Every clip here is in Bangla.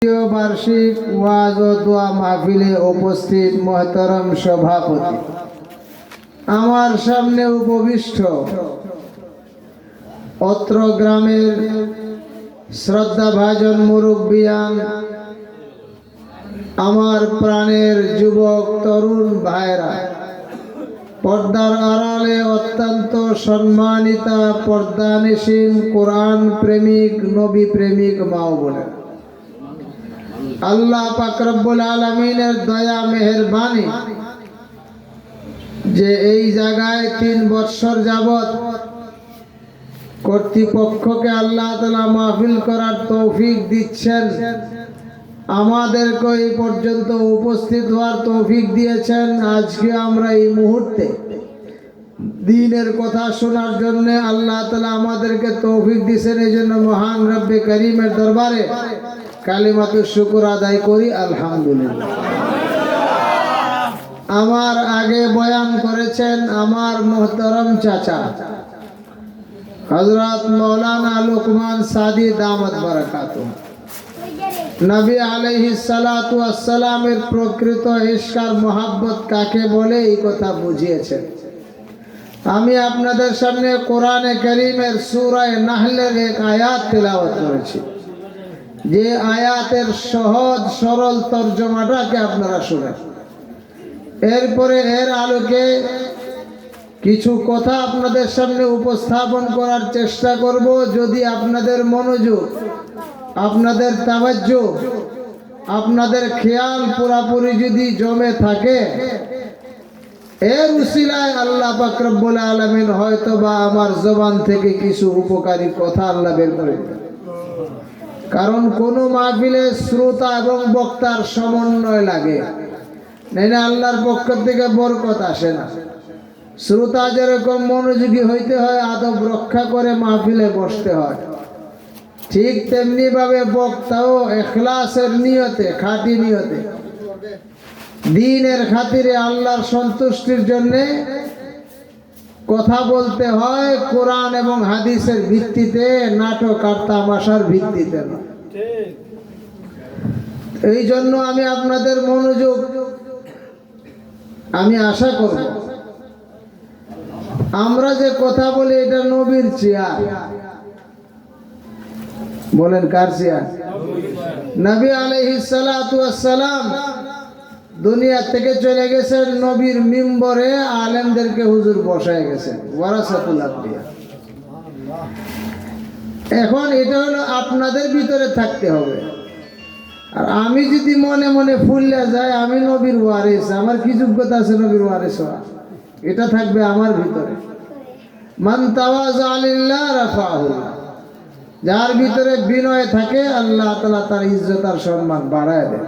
বার্ষিক ওয়াজ ও দোয়া মাহফিলে উপস্থিত মোহতরম সভাপতি, আমার সামনে উপবিষ্ট অত্র গ্রামের শ্রদ্ধাভাজন মুরব্বিয়ান, আমার প্রাণের যুবক তরুণ ভাইরা, পর্দার আড়ালে অত্যন্ত সম্মানিতা পর্দানিসীন কোরআন প্রেমিক নবী প্রেমিক মা ও বোনেরা, আল্লাহ পাক রব্বুল আলামিনের দয়া মেহেরবানি যে এই জায়গায় 3 বছর যাবত কর্তৃপক্ষকে আল্লাহ তাআলা মাহফিল করার তৌফিক দিচ্ছেন, আমাদেরকে এই পর্যন্ত উপস্থিত হওয়ার তৌফিক দিয়েছেন। আজকে আমরা এই মুহূর্তে দ্বীনের কথা শোনার জন্য আল্লাহ তাআলা আমাদেরকে তৌফিক দিয়েছেন। এই জন্য মহান রব্বে করিমের দরবারে কালিমাতুশ শুকর আদায় করি, আলহামদুলিল্লাহ। আমার আগে বয়ান করেছেন আমার মোহতরম চাচা হযরত মাওলানা লুকমান সাদি দামত বারাকাতুহু। নবী আলাইহিস সালাতু ওয়াস সালামের প্রকৃত ইশক আর মোহাব্বত কাকে বলে এই কথা বুঝিয়েছেন। আমি আপনাদের সামনে কোরআনে কারীমের সূরা নাহলের এক আয়াত তেলাওয়াত করেছি, যে আয়াতের সহজ সরল তর্জমাটাকে আপনারা শুনেন। এরপরে এর আলোকে কিছু কথা আপনাদের সামনে উপস্থাপন করার চেষ্টা করব। যদি আপনাদের মনোযোগ, আপনাদের তাওয়াজ্জু, আপনাদের খেয়াল পুরাপুরি যদি জমে থাকে, এর উসিলায় আল্লাহ পাক রব্বুল আলামিন হয়তো বা আমার জবান থেকে কিছু উপকারী কথা আল্লাহ বের করে দেন। কারণ কোন মাহফিলে শ্রোতা এবং বক্তার সমন্বয় লাগে, না আল্লাহর পক্ষ থেকে বরকত আসে না। শ্রোতা যেরকম মনোযোগী হইতে হয়, আদব রক্ষা করে মাহফিলে বসতে হয়, ঠিক তেমনি ভাবে বক্তাও ইখলাসের নিয়তে, খাঁটি নিয়তে, দ্বীনের খাতিরে, আল্লাহর সন্তুষ্টির জন্য কথা বলতে হয়, কোরআন এবং হাদিসের ভিত্তিতে, নাটক আর তামাশার ভিত্তিতে না। এই জন্য আমি আপনাদের মনোযোগ আমি আশা করব, আমরা যে কথা বলি এটা নবীর চেয়ার। বলেন কার চেয়ার? নবী আলাইহিস সালাতু ওয়াস সালাম দুনিয়া থেকে চলে গেছেন, নবীর মিম্বরে আলেমদেরকে হুজুর বসায় গেছেন, ওয়ারাসাতুল আম্বিয়া। এখন এটা হলো আপনাদের ভিতরে থাকতে হবে। আর আমি যদি মনে মনে ফুললে যাই আমি নবীর ওয়ারিস, আমার কি যোগ্যতা আছে নবীর ওয়ারিস হওয়া? এটা থাকবে আমার ভিতরে। মান তাওয়াযা লিল্লাহ রাফাহুল্লাহ, যার ভিতরে বিনয় থাকে আল্লাহ তাআলা তার ইজ্জত আর সম্মান বাড়ায় দেন।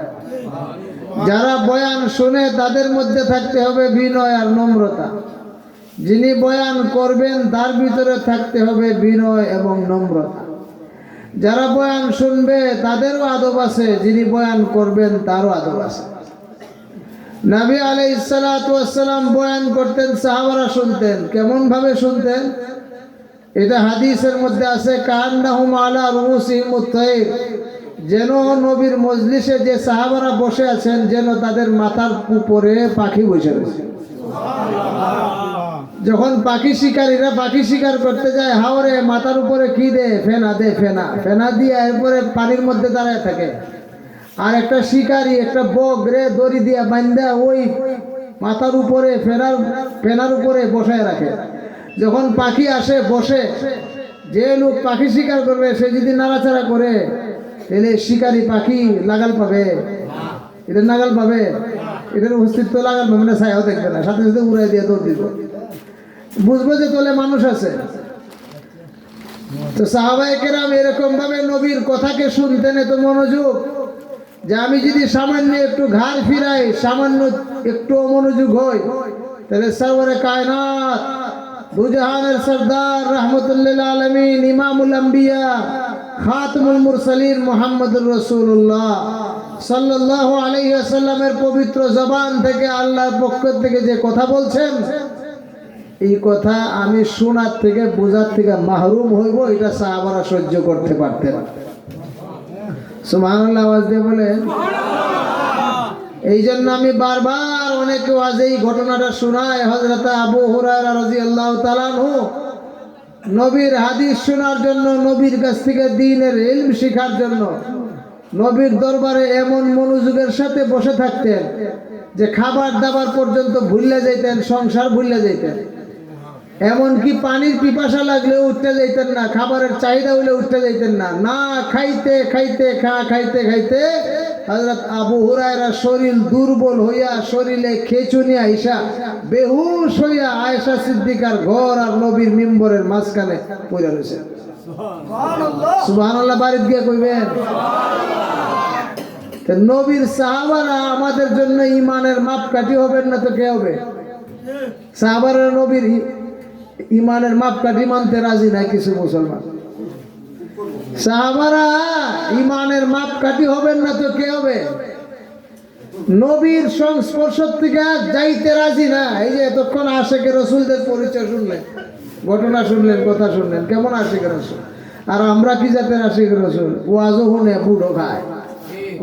যারা বয়ান শুনে তাদের মধ্যে থাকতে হবে বিনয় আর নম্রতা। যিনি বয়ান করবেন তার ভিতরে থাকতে হবে বিনয় এবং নম্রতা। যারা বয়ান শুনবে তাদেরও আদব আছে, যিনি বয়ান করবেন তারও আদব আছে। নবী আলাইহিস সালাতু ওয়াস সালাম বয়ান করতেন, সাহাবারা শুনতেন। কেমন ভাবে শুনতেন? এটা হাদিসের মধ্যে আছে, কান্নাহুম আলা রুসিহিমুত তায়র, যেন নবীর মজলিসে যে সাহাবারা বসে আছেন যেন তাদের মাথার উপরে পাখি বসে রয়েছে। যখন পাখি শিকারীরা পাখি শিকার করতে যায়, হাওরে মাথার উপরে কি দে? ফেনা দে, ফেনা ফেনা দিয়ে এরপরে পানির মধ্যে দাঁড়ায় থাকে। আর একটা শিকারী একটা বগ রে দড়ি দিয়ে বান্ধা ওই মাথার উপরে ফেনার উপরে বসায় রাখে। যখন পাখি আসে বসে, যে লোক পাখি শিকার করবে সে যদি নাড়াচাড়া করে, তাহলে শিকারী পাখি লাগাল পাবে? এটা নাগাল পাবে? এটার অস্তিত্ব লাগাল পাবে না, ছায়াও দেখবে না, সাথে সাথে উড়াই দিয়ে দৌড় দিব। বুঝবো যে তোলে মানুষ আছে। তো সাহাবায়ে কেরাম এরকম ভাবে নবীর কথাকে শুনতেন, এত মনোযোগ যে আমি যদি সামান্য একটু ঘাড় ফিরাই, সামান্য একটু অমনোযোগ হই, তাহলে সরওয়ারে কায়নাত, দুজাহানের সরদার, রাহমাতুল লিল আলামিন, ইমামুল আম্বিয়া, খাতমুল মুরসালিন মুহাম্মদুর রাসূলুল্লাহ সাল্লাল্লাহু আলাইহি ওয়াসাল্লামের পবিত্র জবান থেকে আল্লাহর পক্ষ থেকে যে কথা বলছেন, এই কথা আমি শোনার থেকে বোঝার থেকে মাহরুম হইব, এটা সাহাবারা সহ্য করতে পারতেন। সুবহানাল্লাহ আওয়াজ দিয়ে বলেন। এই জন্য আমি বারবার অনেকে আজ এই ঘটনাটা শোনায়। হযরত আবু হুরায়রা রাদিয়াল্লাহু তাআলা আনহু নবীর হাদিস শোনার জন্য, নবীর কাছ থেকে দ্বীনের ইলম শেখার জন্য নবীর দরবারে এমন মনোযোগের সাথে বসে থাকতেন যে খাবার দাবার পর্যন্ত ভুলে যাইতেন, সংসার ভুলে যাইতেন। এমনকি পানির পিপাসা লাগলে উঠতে যাইতেন না, খাবারের চাহিদা হলে উঠতে যাইতেন না। না খাইতে খাইতে খাইতে খাইতে হযরত আবু হুরায়রা শরীর দুর্বল হইয়া, শরীরে খেচুনি আইসা বেহুশ হইয়া আয়েশা সিদ্দিকার ঘর আর নবীর মিম্বরের মাঝখানে পড়ে রয়েছে। সুবহানাল্লাহ বাড়িতে গিয়ে কইবেন। নবীর সাহাবারা আমাদের জন্য ইমানের মাপকাঠি হবেন না তো কে হবে? সাহাবারা নবীর ইমানের মাপকাঠি মানতে রাজি না কিছু মুসলমান। সাহাবারা ইমানের মাপকাঠি হবেন না তো কে হবে? নবীর সংস্পর্শ থেকে যাইতে রাজি না। এই যে এতক্ষণ আশিকে রাসূলদের পরিচয় শুনলেন, ঘটনা শুনলেন, কথা শুনলেন, কেমন আশিকে রাসূল। আর আমরা কি জাতের আশিকে রাসূল? ওয়াজও শুনে বুড়ো খায়,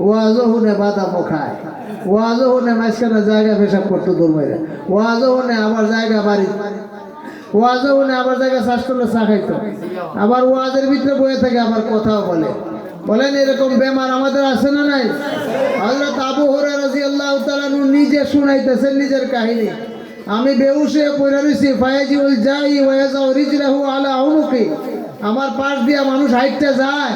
ওয়াজও শুনে বাদামও খায়, ওয়াজও শুনে মাঝখানে জায়গা পেশাব করতে দূর মেরে, ওয়াজও শুনে আবার জায়গা বাড়ি, ওয়াজও শুনে আবার জায়গা শ্বাস করলে চা খাইতো, আবার ওয়াজের ভিতরে বয়ে থাকে, আবার কথাও বলে। বলেন এরকম বেমার আমাদের আছে না নাই? হযরত আবু হুরায়রা রাদিয়াল্লাহু তাআলা নিজে শুনাইতেছেন নিজের কাহিনী। আমি বেহুশ হয়ে পড়ে রইছি, ফায়াজিউল জাই ওয়া ইয়াজাউ রিজলাহু আলা উনুকি। আমার পাশ দিয়া মানুষ হাইটতে যায়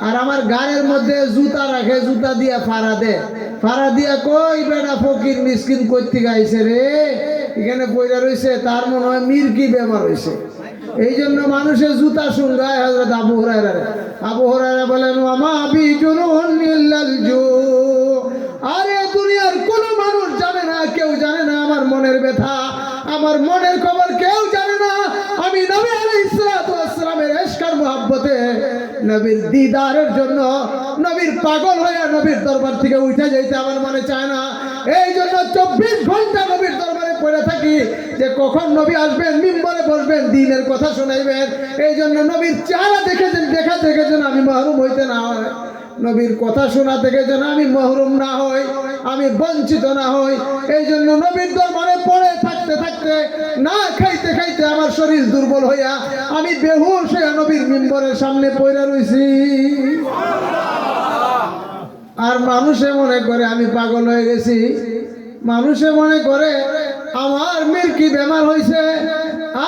আর আমার গায়ের মধ্যে জুতা রাখে, জুতা দিয়া ফাড়া দে, ফাড়া দিয়া কই বেটা ফকির মিসকিন কইতে গাইছে রে, এখানে পড়ে রইছে, তার মনে হয় মির্কি বেমার হইছে। এই জন্য মানুষের জুতা শুনগায় হযরত আবু হুরায়রা। আবু হুরায়রা বলেন ওয়ামা বিজুনুন ইল্লাল জু। আরে দুনিয়ার কোন মানুষ জানে না, কেউ জানে না আমার মনের ব্যথা, আমার মনের খবর কেউ জানে না। আমি নবী আলাইহিস সালাতু ওয়াস সালামের ইশক আর মুহাব্বতে, নবীর দিদারের জন্য নবীর পাগল হয়ে নবীর দরবার থেকে উঠে যাইতে আমার মনে চায় না। এই জন্য 24 ঘন্টা নবীর দরবারে পড়ে থাকি যে কখন নবী আসবেন, মিম্বরে বসবেন, দ্বীনের কথা শোনাইবেন। এই জন্য নবীর চেহারা দেখা থেকে যেন আমি মাহরুম হইতে না হয়, নবীর কথা শোনা থেকে যেন আমি মাহরুম না হই, আমি বঞ্চিত না হই। এই জন্য নবীর দরবারে পড়ে থাকতে থাকতে, না খাইতে খাইতে আমার শরীর দুর্বল হইয়া আমি বেহুশ হইয়া নবীর মিম্বরের সামনে পড়ে রইছি। আর মানুষে মনে করে আমি পাগল হয়ে গেছি, মানুষে মনে করে আমার মির্কি বেমার হইছে,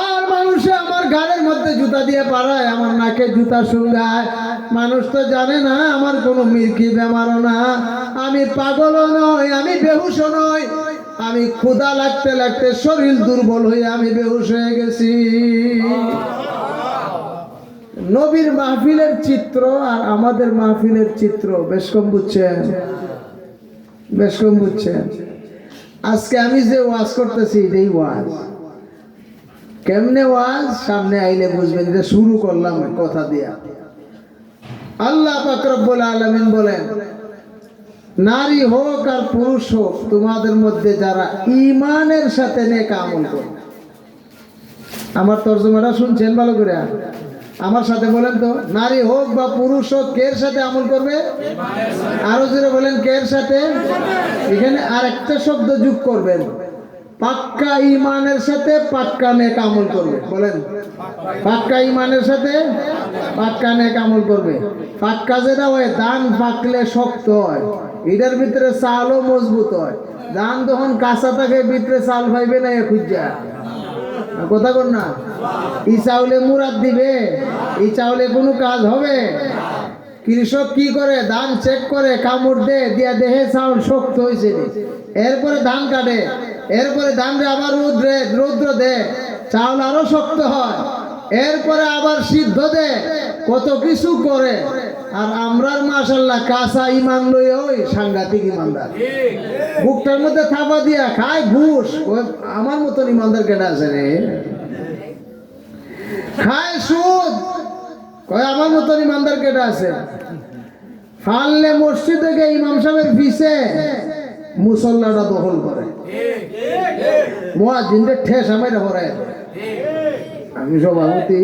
আর মানুষে আমার গালের মধ্যে জুতা দিয়ে পাড়ায়, আমার নাকে জুতা শুঙ্গায়। মানুষ তো জানে না আমার কোনো মির্কি বেমারও না, আমি পাগলও নই, আমি বেহুশও নই, আমি ক্ষুধা লাগতে লাগতে শরীর দুর্বল হয়ে আমি বেহুশ হয়ে গেছি। নবীর মাহফিলের চিত্র আর আমাদের মাহফিলের চিত্র বেশ কম বুঝছেন, বেশ কম বুঝছেন। আজকে আমি যে ওয়াজ করতেছি এই ওয়াজ কেমনে ওয়াজ, সামনে আইলে বুঝবেন। যে শুরু করলাম কথা দিয়া, আল্লাহ পাক রব্বুল আলামিন বলেন নারী হোক আর পুরুষ হোক, তোমাদের মধ্যে যারা ঈমানের সাথে নেক আমল করবে। আমার তরজমাটা শুনছেন ভালো করে? আমার সাথে বলেন তো, নারী হোক বা পুরুষ হোক, কের সাথে আমল করবে? আরো জোরে বলেন, কের সাথে? এখানে আর একটা শব্দ যোগ করবেন, পাক্কা ঈমানের সাথে পাক্কা নেক আমল করবে। বলেন, পাক্কা ঈমানের সাথে পাক্কা নেক আমল করবে। পাক্কা যেটা হয়, ধান পাকলে শক্ত হয়, এটার ভিতরে চালও মজবুত হয়। ধান যখন কাঁচা থাকে ভিতরে চাল পাইবে না, এ খুঁজা কথা কর না। এই চাউলে মুরাদ দিবে, এই চাউলে কোনো কাজ হবে? কৃষক কি করে? ধান চেক করে, কামড় দিয়া দেহে চাউল শক্ত হয়েছে, এরপরে ধান কাটে, এরপরে ধান রে আবার রৌদ্র দে, চাউল আরো শক্ত হয়, এরপরে আবার সিদ্ধ দে, কত কিছু করে। আর আমরার মাশাআল্লাহ কাঁচা ইমান লই ওই সাংঘাতিক ইমানদার, বুকটার মধ্যে থাবা দিয়া খায় ঘুষ। আমার মতন ইমানদার কেনা আছে রে? খায় সুদ, কয় আমার মতন ইমানদার কেটা আছে? ফাললে মসজিদে গিয়ে ইমাম সাহেবের পিছে মুসল্লাটা দখল করে, মুয়াজ্জিনদের ঠেস আমায় ধরে। আমি সভাপতি,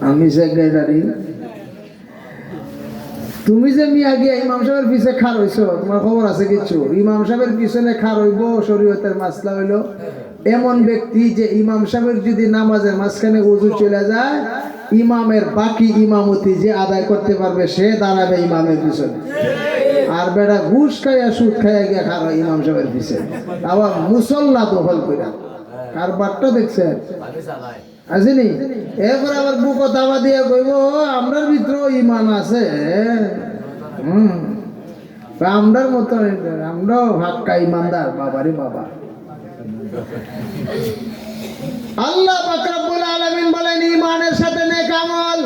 আমি সেক্রেটারি, তুমি যে মিয়া গিয়া ইমাম সাহেবের পিছে খার হইছো, তোমার খবর আছে কিছু? ইমাম সাহেবের পিছনে খার হইব শরীয়তের মাসলা হইল এমন ব্যক্তি যে ইমাম সাহেবের যদি নামাজের মাঝখানে ওযু চলে যায়, ইমামের বাকি ইমামতি যে আদায় করতে পারবে সে দাঁড়াবে ইমামের পিছনে। আর বেটা ঘুষ খাইয়া সুদ খাইয়া গিয়া খার হয় ইমাম সাহেবের পিছনে, আবার মুসল্লা দখল কইরা। কারবারটা দেখছেন আসেনি? এরপরে আবার বুক দাবা দিয়ে কইব আমরার ভিতরেও ইমান আছে, আমরার মতো আমরাও হাক্কা ইমানদার। বাবারে বাবা। আল্লাহ পাক রব্বুল আলামিন বলেন ইমানের সাথে নেক আমল।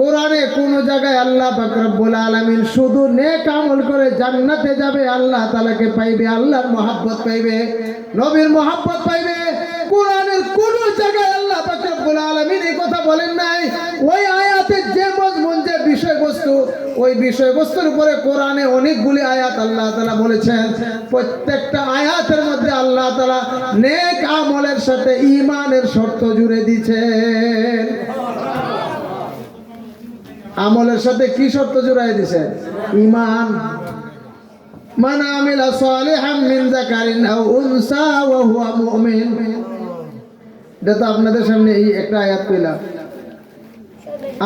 কোরআনে কোন জায়গায় আল্লাহ পাক রব্বুল আলামিন শুধু নেক আমল করে জান্নাতে যাবে, আল্লাহ তাআলাকে পাইবে, আল্লাহর মহব্বত পাইবে, নবীর মহব্বত পাইবে, কোরআনের কোন জায়গায় আল্লাহ পাক রব্বুল আলামিন এই কথা বলেন নাই। ওই আয়াতের যে মজমুন, যে বিষয়বস্তু, ওই বিষয়বস্তুর উপরে কোরআনে অনেকগুলি আয়াত আল্লাহ তাআলা বলেছেন। প্রত্যেকটা আয়াতের মধ্যে আল্লাহ তাআলা নেক আমলের সাথে ঈমানের শর্ত জুড়ে দিয়েছেন। আমলের সাথে কি শর্ত জুড়াই দিয়েছেন? ঈমান। মান আমিলা সালিহাম মিন যাকারিন আও উনসা ওয়া হুয়া মুমিন। এটা তো আপনাদের সামনে এই একটা আয়াত কইলাম,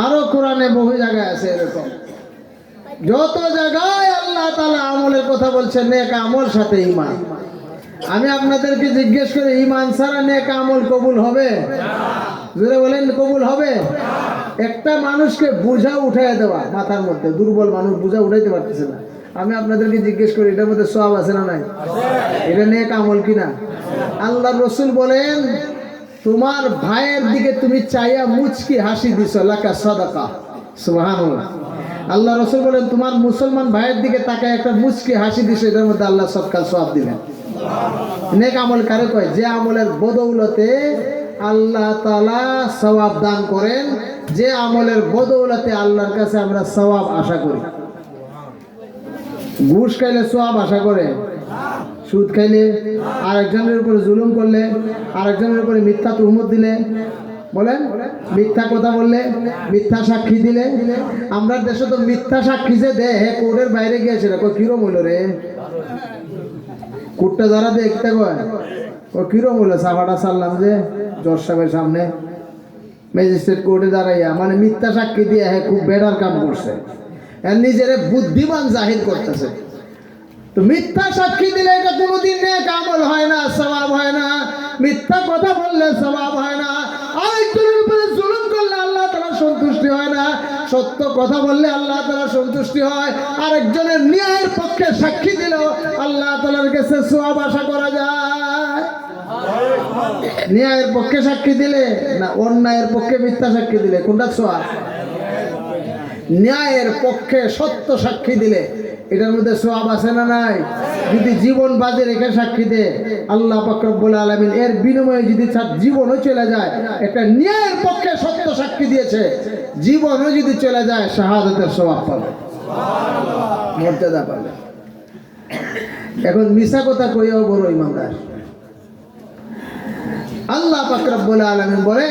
আরো কোরআনে বহু জায়গায় আছে এরকম। যত জায়গায় আল্লাহ তাআলা আমলের কথা বলছেন, নেক আমল সাথে ঈমান। আমি আপনাদেরকে জিজ্ঞেস করি, ঈমান ছাড়া নেক আমল কবুল হবে? জোরে বলেন, কবুল হবে? একটা মানুষকে বোঝা উঠাইয়া দেওয়া মাথার মধ্যে, দুর্বল মানুষ বোঝা উঠাইতে পারতেছে না, আমি আপনাদেরকে জিজ্ঞেস করি এটার মধ্যে সওয়াব আছে না নাই? এটা নেক আমল কিনা? আল্লাহর রাসূল বলেন, তোমার ভাইয়ের দিকে তুমি চাইয়া মুচকি হাসি দিছো, লাকা সাদাকা। সুবহানাল্লাহ। আল্লাহ রাসূল বলেন, তোমার মুসলমান ভাইয়ের দিকে তাকায় একটা মুচকি হাসি দিছো, এটার মধ্যে আল্লাহ সদকা সওয়াব দিবেন। নেক আমল কারে কয়? যে আমলের বদৌলতে আল্লাহ তাআলা সওয়াব দান করেন, যে আমলের বদৌলতে আল্লাহর কাছে আমরা সওয়াব আশা করি। ঘুষ খাইলে সওয়াব আশা করে? সুদ খাইলে, আরেকজনের উপরে জুলুম করলে, আরেকজনের উপরে মিথ্যা তুহমত দিলে, বলেন মিথ্যা কথা বললে, মিথ্যা সাক্ষী দিলে। আমরা দেশে তো মিথ্যা সাক্ষী যে দেয়, হে কোর্টের বাইরে গিয়েছিল, কিরম হইল রে? কোর্টটা যারা দেখতে কয় ও কিরম হইল, সাফাটা সারলাম যে জজ সাহেবের সামনে ম্যাজিস্ট্রেট কোর্টে দাঁড়াইয়া, মানে মিথ্যা সাক্ষী দিয়ে হ্যাঁ খুব বেড়ার কাম করছে, নিজের বুদ্ধিমান জাহির করতেছে। তো মিথ্যা সাক্ষী দিলে এটা কোনোদিন নেক আমল হয় না, সওয়াব হয় না। মিথ্যা কথা বললে সওয়াব হয় না। আরেকজনের উপরে জুলুম করলে আল্লাহ তাআলা সন্তুষ্টি হয় না। সত্য কথা বললে আল্লাহ তাআলা সন্তুষ্টি হয়। আরেকজনের ন্যায়ের পক্ষে সাক্ষী দিলেও আল্লাহ তাআলার কাছে সওয়াব আশা করা যায়। ন্যায়ের পক্ষে সাক্ষী দিলে না অন্যায়ের পক্ষে মিথ্যা সাক্ষী দিলে, কোনটা সওয়াব? ন্যায়ের পক্ষে সত্য সাক্ষী দিলে এটার মধ্যে সওয়াব আছে না নাই? যদি জীবন বাজে রেখে সাক্ষী দেয়, আল্লাহ পাক রব্বুল আলামিন এর বিনিময়ে যদি তার জীবনও চলে যায়, একটা ন্যায়ের পক্ষে সত্য সাক্ষী দিয়েছে, জীবনও যদি চলে যায় শাহাদাতের সওয়াব পাবে, মর্যাদা পাবে। এখন মিছা কথা কইয়াও বড় ইমানদার। আল্লাহ পাক রব্বুল আলামিন বলে,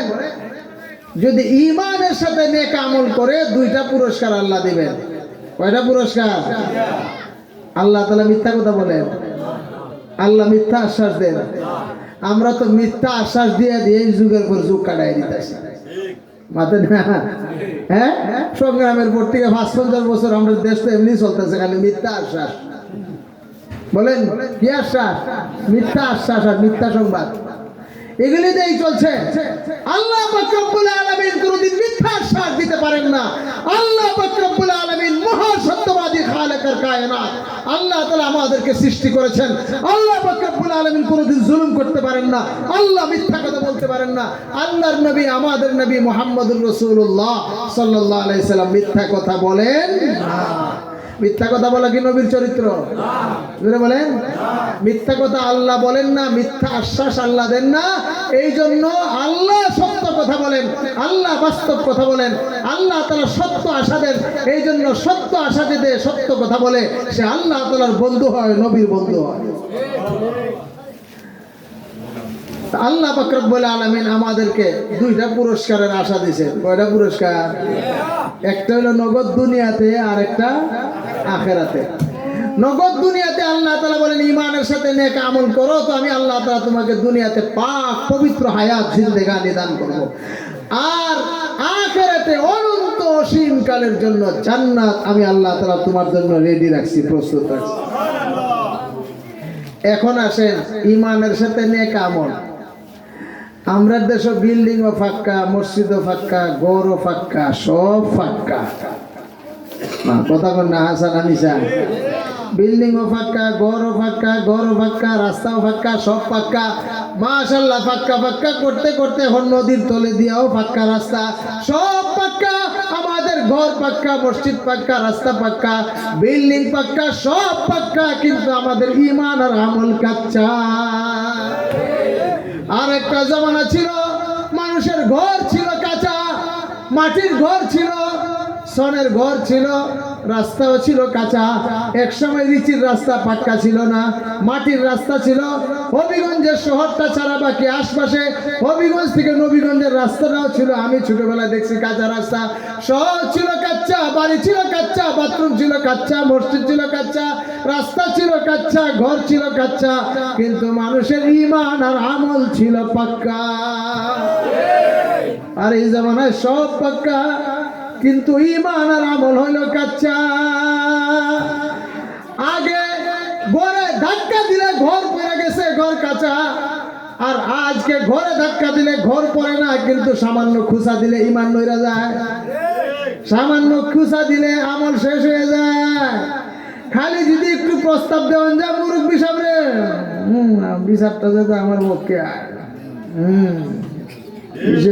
যদি ঈমানের সাথে নেক আমল করে দুইটা পুরস্কার আল্লাহ দিবেন। কয়টা পুরস্কার? আল্লাহ তাআলা মিথ্যা কথা বলেন, আল্লাহ মিথ্যা আশ্বাস দেন। আমরা তো মিথ্যা আশ্বাস দিয়ে দিয়ে যুগের পর যুগ কাটাই দিতেছি, মাথা না? হ্যাঁ, সংগ্রামের পর থেকে ৫-৫০ বছর আমরা দেশ তো এমনি চলতেছে, খালি মিথ্যা আশ্বাস। বলেন কি আশ্বাস? মিথ্যা আশ্বাস আর মিথ্যা সংবাদ, এগুলি দিয়েই চলছে। আল্লাহ পাক রব্বুল আলামিন কোনদিন মিথ্যা আশ্বাস দিতে পারেন না। আল্লাহ পাক রব্বুল আলামিন মহা সত্যবাদী খালেকের কায়নাত। আল্লাহ তাআলা আমাদেরকে সৃষ্টি করেছেন। আল্লাহ পাক রব্বুল আলামিন কোনদিন জুলুম করতে পারেন না, আল্লাহ মিথ্যা কথা বলতে পারেন না। আল্লাহর নবী, আমাদের নবী মুহাম্মদুর রাসূলুল্লাহ সাল্লাল্লাহু আলাইহি সাল্লাম মিথ্যা কথা বলেন না। মিথ্যা কথা বলা কি নবীর চরিত্র? বলেন, মিথ্যা কথা আল্লাহ বলেন না, মিথ্যা আশ্বাস আল্লাহ দেন না। এই জন্য আল্লাহ সত্য কথা বলেন, আল্লাহ বাস্তব কথা বলেন, আল্লাহ তাআলা সত্য আশা দেন। এই জন্য সত্য আশা যে সত্য কথা বলে সে আল্লাহ তাআলার বন্ধু হয়, নবীর বন্ধু হয়। আল্লাহ পাক রব্বুল আলামিন আমাদেরকে দুইটা পুরস্কারের আশা দিয়েছেন। কয়টা পুরস্কার? একটা হলো নগদ দুনিয়াতে আর একটা আখেরাতে। নগদ দুনিয়াতে আল্লাহ তাআলা বলেন ঈমানের সাথে নেক আমল করো তো আমি আল্লাহ তাআলা তোমাকে দুনিয়াতে পাক পবিত্র হায়াত জিন্দেগানি দান করব। আর আখিরাতে অনন্ত অসীম কালের জন্য জান্নাত আমি আল্লাহ তাআলা তোমার জন্য রেডি রাখছি, প্রস্তুত রাখছি। এখন আসেন ঈমানের সাথে নেক আমল। আমরা দেশে বিল্ডিং ও ফাক্কা, মসজিদ ও ফাক্কা, ঘর ও ফাক্কা, সব ফাক্কা। কথা কন না হাসান আনিসা? বিল্ডিং ও ফাক্কা, ঘর ও ফাক্কা, রাস্তাও ফাক্কা, সব ফাক্কা। মাশাআল্লাহ, ফাক্কা ফাক্কা করতে করতে এখন নদীর তলে দিয়েও ফাক্কা রাস্তা, সব পাক্কা। আমাদের ঘর পাক্কা, মসজিদ পাক্কা, রাস্তা পাক্কা, বিল্ডিং পাক্কা, সব পাক্কা, কিন্তু আমাদের ঈমান আর আমল কাচ্চা। আর একটা জামানা ছিল মানুষের ঘর ছিল কাঁচা, মাটির ঘর ছিল, সনের ঘর ছিল, রাস্তাও ছিল কাঁচা। এক সময় রিচির রাস্তা পাক্কা ছিল না, মাটির রাস্তা ছিল। হবিগঞ্জের শহরটা ছাড়া বাকি আশপাশে হবিগঞ্জ থেকে নবীগঞ্জের রাস্তাটাও ছিল। আমি ছোটবেলায় দেখছি কাঁচা রাস্তা, শহর ছিল কাচ্চা, বাড়ি ছিল কাচ্চা, বাথরুম ছিল কাচ্চা, মসজিদ ছিল কাচ্চা, রাস্তা ছিল কাচ্চা, ঘর ছিল কাচ্চা, কিন্তু মানুষের ঈমান আর আমল ছিল পাক্কা। আর এই জামানায় সব পাক্কা, কিন্তু ঈমান আর আমল হইল কাচ্চা। আগে ঘরে ধাক্কা দিলে ঘর পড়ে গেছে, ঘর কাঁচা। আর আজকে ঘরে ধাক্কা দিলে ঘর পড়ে না, কিন্তু সামান্য খুসা দিলে ঈমান নইরা যায়, সামান্য খুসা দিলে আমল শেষ হয়ে যায়। খালি যদি একটু প্রস্তাব দেওয়ান যা মুরব্বী সামনে, বিচারটা যেতে আমার পক্ষে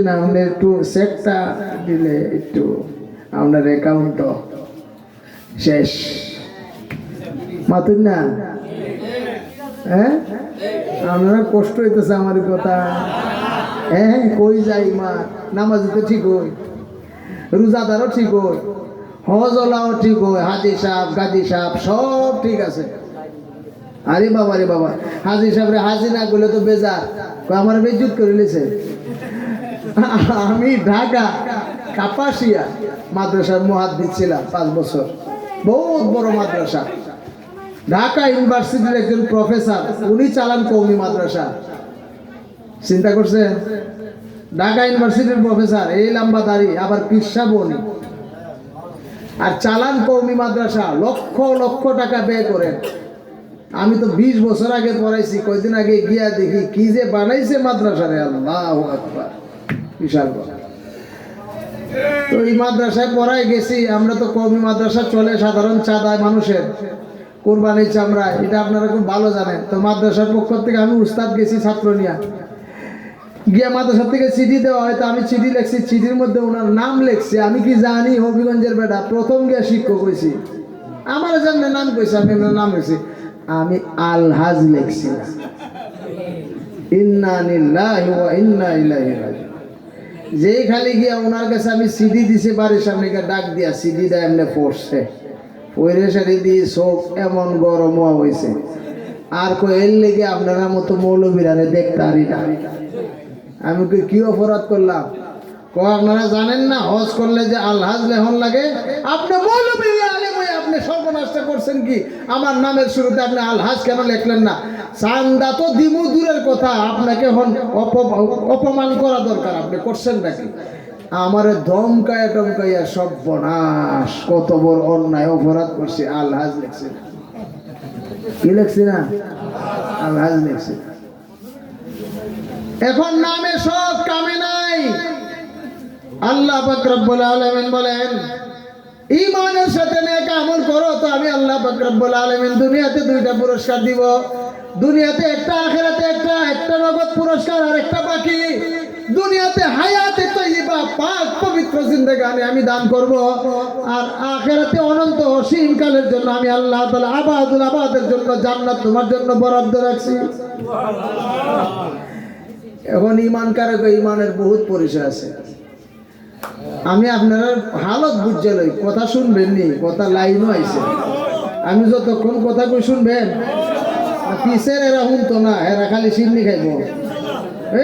না, একটু চেকটা দিলে একটু আপনার অ্যাকাউন্ট শেষ মাতুন না। হ্যাঁ, আপনারা কষ্ট হইতেছে আমার কথা। হ্যাঁ, কই যাই মা, নামাজ তো ঠিক হই, রোজাদারও ঠিক হই, হজলাও ঠিক হই, হাজি সাহেব গাজী সাহেব সব ঠিক আছে। আরে বাবা রে বাবা, হাজি সাহেব হাজি না করলে তো বেজার, আমার বেজ্জুত করে নিছে। আমি ঢাকা কাপাসিয়া মাদ্রাসার মুহাদ্দিস ছিলাম 5 বছর, বহুত বড় মাদ্রাসা। ঢাকা ইউনিভার্সিটির একজন প্রফেসর, উনি চালান কওমি মাদ্রাসা। চিন্তা করছেন? ঢাকা ইউনিভার্সিটির প্রফেসর, এই লম্বা দাড়ি, আবার পিসা বনি, আর চালান কওমি মাদ্রাসা, লক্ষ লক্ষ টাকা ব্যয় করেন। আমি তো 20 বছর আগে পড়াইছি, কয়েকদিন আগে গিয়া দেখি কি যে বানাইছে মাদ্রাসা রে, আল্লাহু আকবার, বিশাল বড়। তো এই মাদ্রাসায় পড়াই গেছি আমরা, তো কওমি মাদ্রাসা চলে সাধারণ চাঁদায় মানুষের, কোরবানির চামড়া, এটা আপনারা খুব ভালো জানেন। তো মাদ্রাসার পক্ষ থেকে আমি উস্তাদ গেছি ছাত্র নিয়ে, গিয়া মাদ্রাসা থেকে চিঠি দেওয়া হয়, তো আমি চিঠি লিখছি, চিঠির মধ্যে ওনার নাম লিখছি। আমি কি জানি হবিগঞ্জের বেটা, প্রথম গিয়া শিক্ষক হয়েছি, আমার জন্য নাম কইছে, আমি নাম লিখছি, আমি আলহাজ লিখছি, ইন্না লিল্লাহি ওয়া ইন্না ইলাইহি রাজিউন। যেই খালি গিয়া ওনার কাছে আমি সিডি দিছি, বাড়ির সামনে গিয়ে ডাক দিয়া সিডিটা এমনি পড়ছে, পয়রে সারি দিয়ে চোখ এমন গরম হয়েছে। আর এর লেগে আপনারা মতো মৌলবীরারে দেখতারি না। আমি কি অপরাধ করলাম? আপনারা জানেন না হজ করলে যে আলহাজ লেখন লাগে? আপনি মৌলবী আলেম হয়ে আপনি সর্বনাশটা করছেন কি? আমার নামের শুরুতে আপনি আলহাজ কেন লিখলেন না? চান্দা তো দিমু দূরের কথা, আপনাকে অপমান করা দরকার, আপনি করছেন নাকি? আমার ধমকায় টমকাইয়া সর্বনাশ, কত বড় অন্যায় অপরাধ করছি, আলহাজ লিখছি না। কি লিখছি না? আলহাজ লিখছি। এখন নামে সব কামে নাই। আল্লাহ পাক রব্বুল আলামিন বলেন ঈমানের সাথে নেক আমল করো তো আমি আল্লাহ পাক রব্বুল আলামিন দুনিয়াতে 2টা পুরস্কার দিব। দুনিয়াতে একটা, আখিরাতে একটা। একটা নগদ পুরস্কার আর একটা বাকি। দুনিয়াতে হায়াতে তৈয়বা পাক পবিত্র জিন্দেগানি আমি দান করব, আর আখিরাতে অনন্ত অসীম কালের জন্য আমি আল্লাহ তাআলা আবাদুল আবাদের জন্য জান্নাত তোমার জন্য বরাদ্দ রাখছি। এখন ঈমান কারে কই? ঈমানের বহুত পরিচয় আছে। আমি আপনারা হালত বুঝে লই, কথা শুনবেন নি, কথা লাইনও আইছে। আমি যতক্ষণ কথা কই শুনবেন, পিছের এরা শুনতো না, এরা খালি সিন্নি খাইব।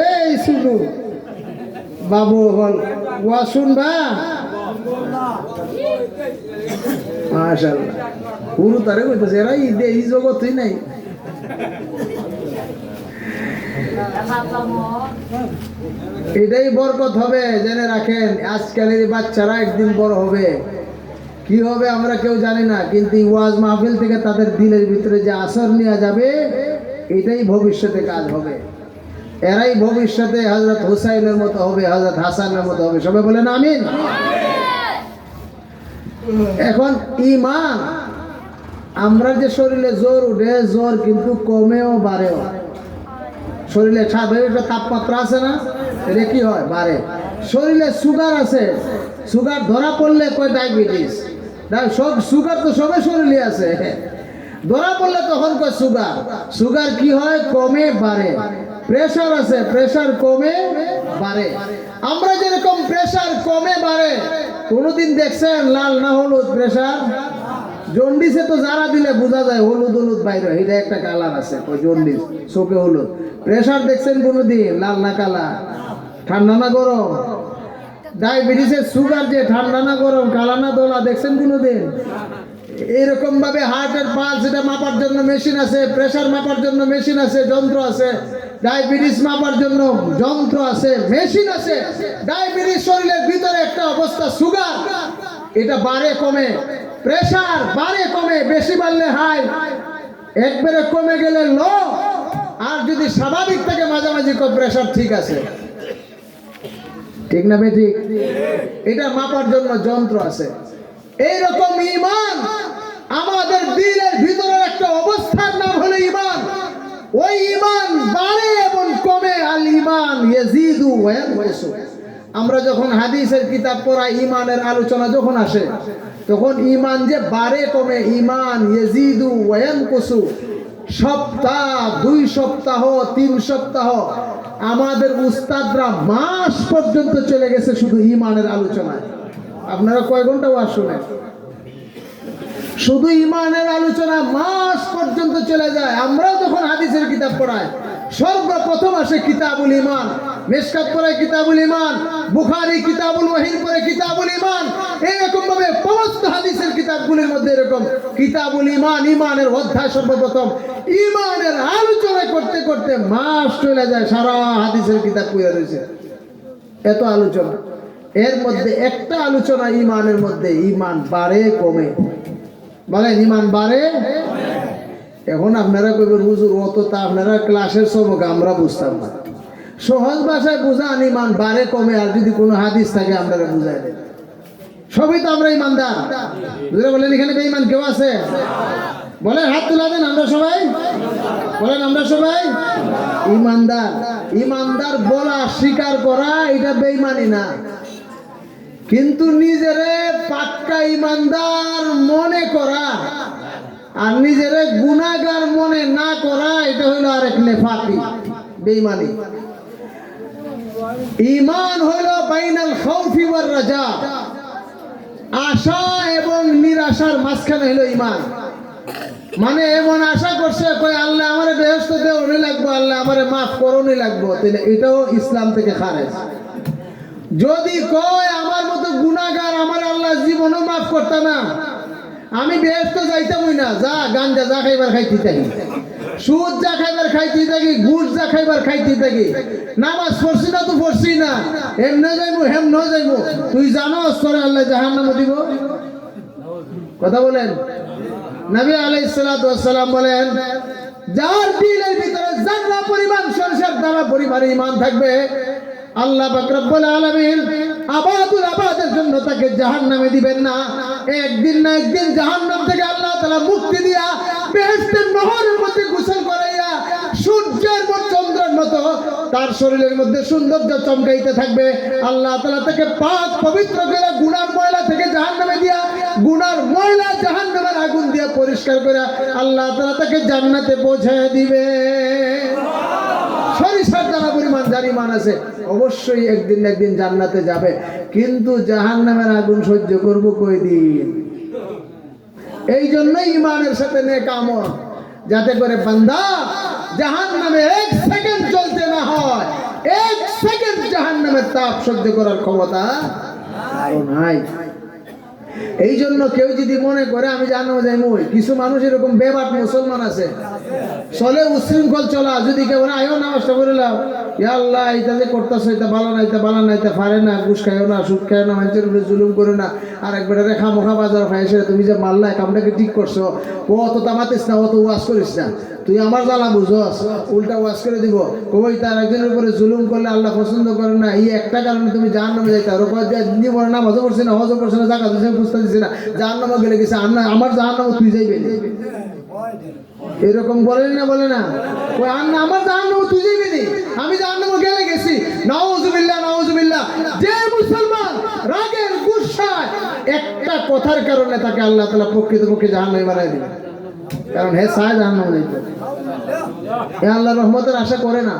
এই শুনু বাবু হল ওয়া শুনবা, মাশাআল্লাহ পুরো তারে কইতেছে এরা এই জগতই নাই। এটাই বরকত হবে, জেনে রাখেন। আজকালের বাচ্চারা একদিন বড় হবে, কি হবে আমরা কেউ জানি না, কিন্তু ওয়াজ মাহফিল থেকে তাদের দিলের ভিতরে যে আসর নেওয়া যাবে, এটাই ভবিষ্যতে কাজ হবে। এরাই ভবিষ্যতে হযরত হুসাইনের মতো হবে, হযরত হাসানের মতো হবে। সবাই বলেন আমিন। এখন ঈমান, আমরা যে শরীরে জ্বর উঠে, জ্বর কিন্তু কমেও বাড়েও। শরীরে স্বাভাবিক তাপমাত্রা আছে না, এটা কি হয়? বাড়ে। শরীরে সুগার আছে, সুগার ধরা পড়লে কয় ডায়াবেটিস, সব সুগার তো সবে শরীরে আছে, ধরা পড়লে তখন কয় সুগার। সুগার কি হয়? কমে বাড়ে। প্রেসার আছে, প্রেসার কমে বাড়ে। আমরা যেরকম প্রেসার কমে বাড়ে, কোনোদিন দেখছেন লাল না হলুদ প্রেসার? জন্ডিসে তো যারা দিলে বোঝা যায় হলুদ হলুদ বাইরে, এটা একটা কালার আছে, ওই জন্ডিস চোখে হলুদ। প্রেসার দেখছেন কোনোদিন লাল না কালা? ঠান্ডা না গরম? ডায়াবেটিসের সুগার যে ঠান্ডা না গরম, কালা না দোলা, দেখছেন কোনোদিন? এরকম ভাবে হার্টের পালস, এটা মাপার জন্য মেশিন আছে, প্রেসার মাপার জন্য মেশিন আছে, যন্ত্র আছে, ডায়াবেটিস মাপার জন্য যন্ত্র আছে, মেশিন আছে। ডায়াবেটিস শরীরের ভিতরে একটা অবস্থা, সুগার এটা বাড়ে কমে, প্রেসার বাড়ে কমে, বেশি বাড়লে হাই, একবারে কমে গেলে লো, আর যদি স্বাভাবিক থাকে মাঝামাঝি প্রেসার ঠিক আছে। ঠিক না বেঠিক? এটা মাপার জন্য যন্ত্র আছে। এইরকম ঈমান, আমাদের দিলের ভিতরের একটা অবস্থার নাম হলো ঈমান। ওই ঈমান বাড়ে এবং কমে। আল ঈমান ইয়াজিদু ওয়া ইয়ানকুসু। আমরা যখন হাদিসের কিতাব পড়াই, ঈমানের আলোচনা যখন আসে, তখন ঈমান যে বাড়ে কমে, ঈমান ইয়াজিদু ওয়া ইয়ানকুসু। সপ্তাহ, 2 সপ্তাহ, 3 সপ্তাহ, আমাদের উস্তাদরা মাস পর্যন্ত চলে গেছে শুধু ঈমানের আলোচনায়। আপনারা কয় ঘন্টা ওয়াজ শুনেন? শুধু ঈমানের আলোচনা মাস পর্যন্ত চলে যায়। আমরাও যখন হাদিসের কিতাব পড়াই, সর্বপ্রথম আসে কিতাবুল ঈমান, মিশকাত পড়ে কিতাবুল ঈমান, বুখারী কিতাবুল ওয়াহির পড়ে কিতাবুল ঈমান। এরকম ভাবে সমস্ত হাদিসের কিতাবগুলির মধ্যে এরকম কিতাবুল ঈমান, ঈমানের অধ্যায় সর্বপ্রথম। ঈমানের আলোচনা করতে করতে মাস চলে যায়, সারা হাদিসের কিতাব পড়ে রয়েছে, এত আলোচনা। এর মধ্যে একটা আলোচনা ঈমানের মধ্যে, ঈমান বাড়ে কমে। বলেন ঈমান বাড়ে। এখন আপনারা কইবেন হুজুর অত তা আপনারা ক্লাসের সবক আমরা বুঝতাম না, সহজ ভাষায় বুঝান ঈমান বাড়ে কমে, আর যদি কোনো হাদিস থাকে আপনারা বুঝাই দেন। সবই তো আমরা ঈমানদার। বলেন এখানে বেঈমান কেউ আছে? বলেন হাত তুলে দেন। আমরা সবাই বলেন, আমরা সবাই ঈমানদার। ঈমানদার বলা, স্বীকার করা, এটা বেঈমানি না, কিন্তু নিজেরে পাক্কা ঈমানদার মনে করা আর নিজেরে গুনাহগার মনে না করা, এটা হইল আরেক নেফাকি, বেঈমানি। ঈমান হইল বাইনাল খাউফি ওয়ার রাজা, আশা এবং নিরাশার মাঝখানে হইল ঈমান। মানে এমন আশা করছে, কই আল্লাহ আমারে বেহেশত দেওনি লাগবো, আল্লাহ আমারে মাফ করোনি লাগবো, তাহলে এটাও ইসলাম থেকে খারেজ। যদি কয় আমার মতো গুনাহগার আমার আল্লাহ জীবনও মাফ করতে না, আমি বেহেশত যাইতামই না, যা গাঞ্জা যা খাইবার খাইতে থাকি, সুদ যা খাইবার খাইতে থাকি, ঘুষ যা খাইবার খাইতে থাকি, নামাজ পড়ছি না তো পড়ছি না, এমনে যাইবো হেমনে যাইবো, তুই জানোস তোরে আল্লাহ জাহান্নামে দিব? কথা বলেন। নবী আলাইহিস সালাতু ওয়াস সালাম বলেন, যার দিলের ভিতরে জাররা পরিমাণ সরিষার দানা পরিমাণ ঈমান থাকবে, আল্লাহ পাক রব্বুল আলামিন আবাদুল আবাদের জন্য তাকে জাহান্নামে দিবেন না। একদিন না একদিন জাহান্নাম থেকে আল্লাহ তাআলা মুক্তি দিয়া বেহেশতের নহরের মধ্যে গোসল করাইয়া সূর্যের মতো চন্দ্রের মতো তার শরীরের মধ্যে সৌন্দর্য চমকাইতে থাকবে। আল্লাহ তাআলা তাকে পাক পবিত্র করে গুনার ময়লা থেকে জাহান্নামে দিয়া, গুনার ময়লা জাহান্নামের আগুন দিয়া পরিষ্কার করে আল্লাহ তাআলা তাকে জান্নাতে পৌঁছায় দিবে। সরিষার দানা পরিমাণ যার ঈমান আছে অবশ্যই একদিন না একদিন জান্নাতে যাবে, কিন্তু জাহান্নামের আগুন সহ্য করব কয়দিন? এই জন্যই ঈমানের সাথে নেক আমল, যাতে করে বান্দা জাহান্নামে 1 সেকেন্ড চলতে না হয়। 1 সেকেন্ড জাহান্নামের তাপ সহ্য করার ক্ষমতা আর নাই। এই জন্য কেউ যদি মনে করে আমি জাহান্নামে যাই, কিছু মানুষ এরকম বেবাক মুসলমান আছে, চলে উশৃঙ্খল চলা, যদি কেউ না আয়ো নামাজটা করে লাও, ইয়া আল্লাহ এটা যে করতেছো এটা ভালো না, এটা ভালো না, এটা পারে না, ঘুষ খাইও না, সুদ খাইও না, মানুষের উপরে জুলুম করো না, আর একবার রেখা মোখা বাজার খাইছে, তুমি যে মারলা কামটাকে ঠিক করছো, ও অত তামাতিস না, অত ওয়াজ করিস না, তুই আমার জ্বালা বুঝস, উল্টা ওয়াজ করে দিব, কই তার একজনের উপরে জুলুম করলে আল্লাহ পছন্দ করে না, এই একটা কারণে তুমি জাহান্নামে যাইতে আর জীবনে নামাজও করছি না, হজও করছি না, জাকাত দিছি বুঝতে দিছি না, জাহান্নামে গেলে গেছে, আমার জাহান্নামে তুই যাইবে, এরকম বলেন না, বলে না, ওই আমার জাহান্নামে তুই যাইবে নি, আমি জাহান্নামে গেলে গেছি, নাউজুবিল্লাহ নাউজুবিল্লাহ। যে মুসলমান রাগের গুসায় একটা কথার কারণে তাকে আল্লাহ তাআলা প্রকৃতপক্ষে জাহান্নামে বানাই দিবেন, কারণ হে চায় জাহান্নামে যাইতে, হে আল্লাহর রহমতের আশা করে না,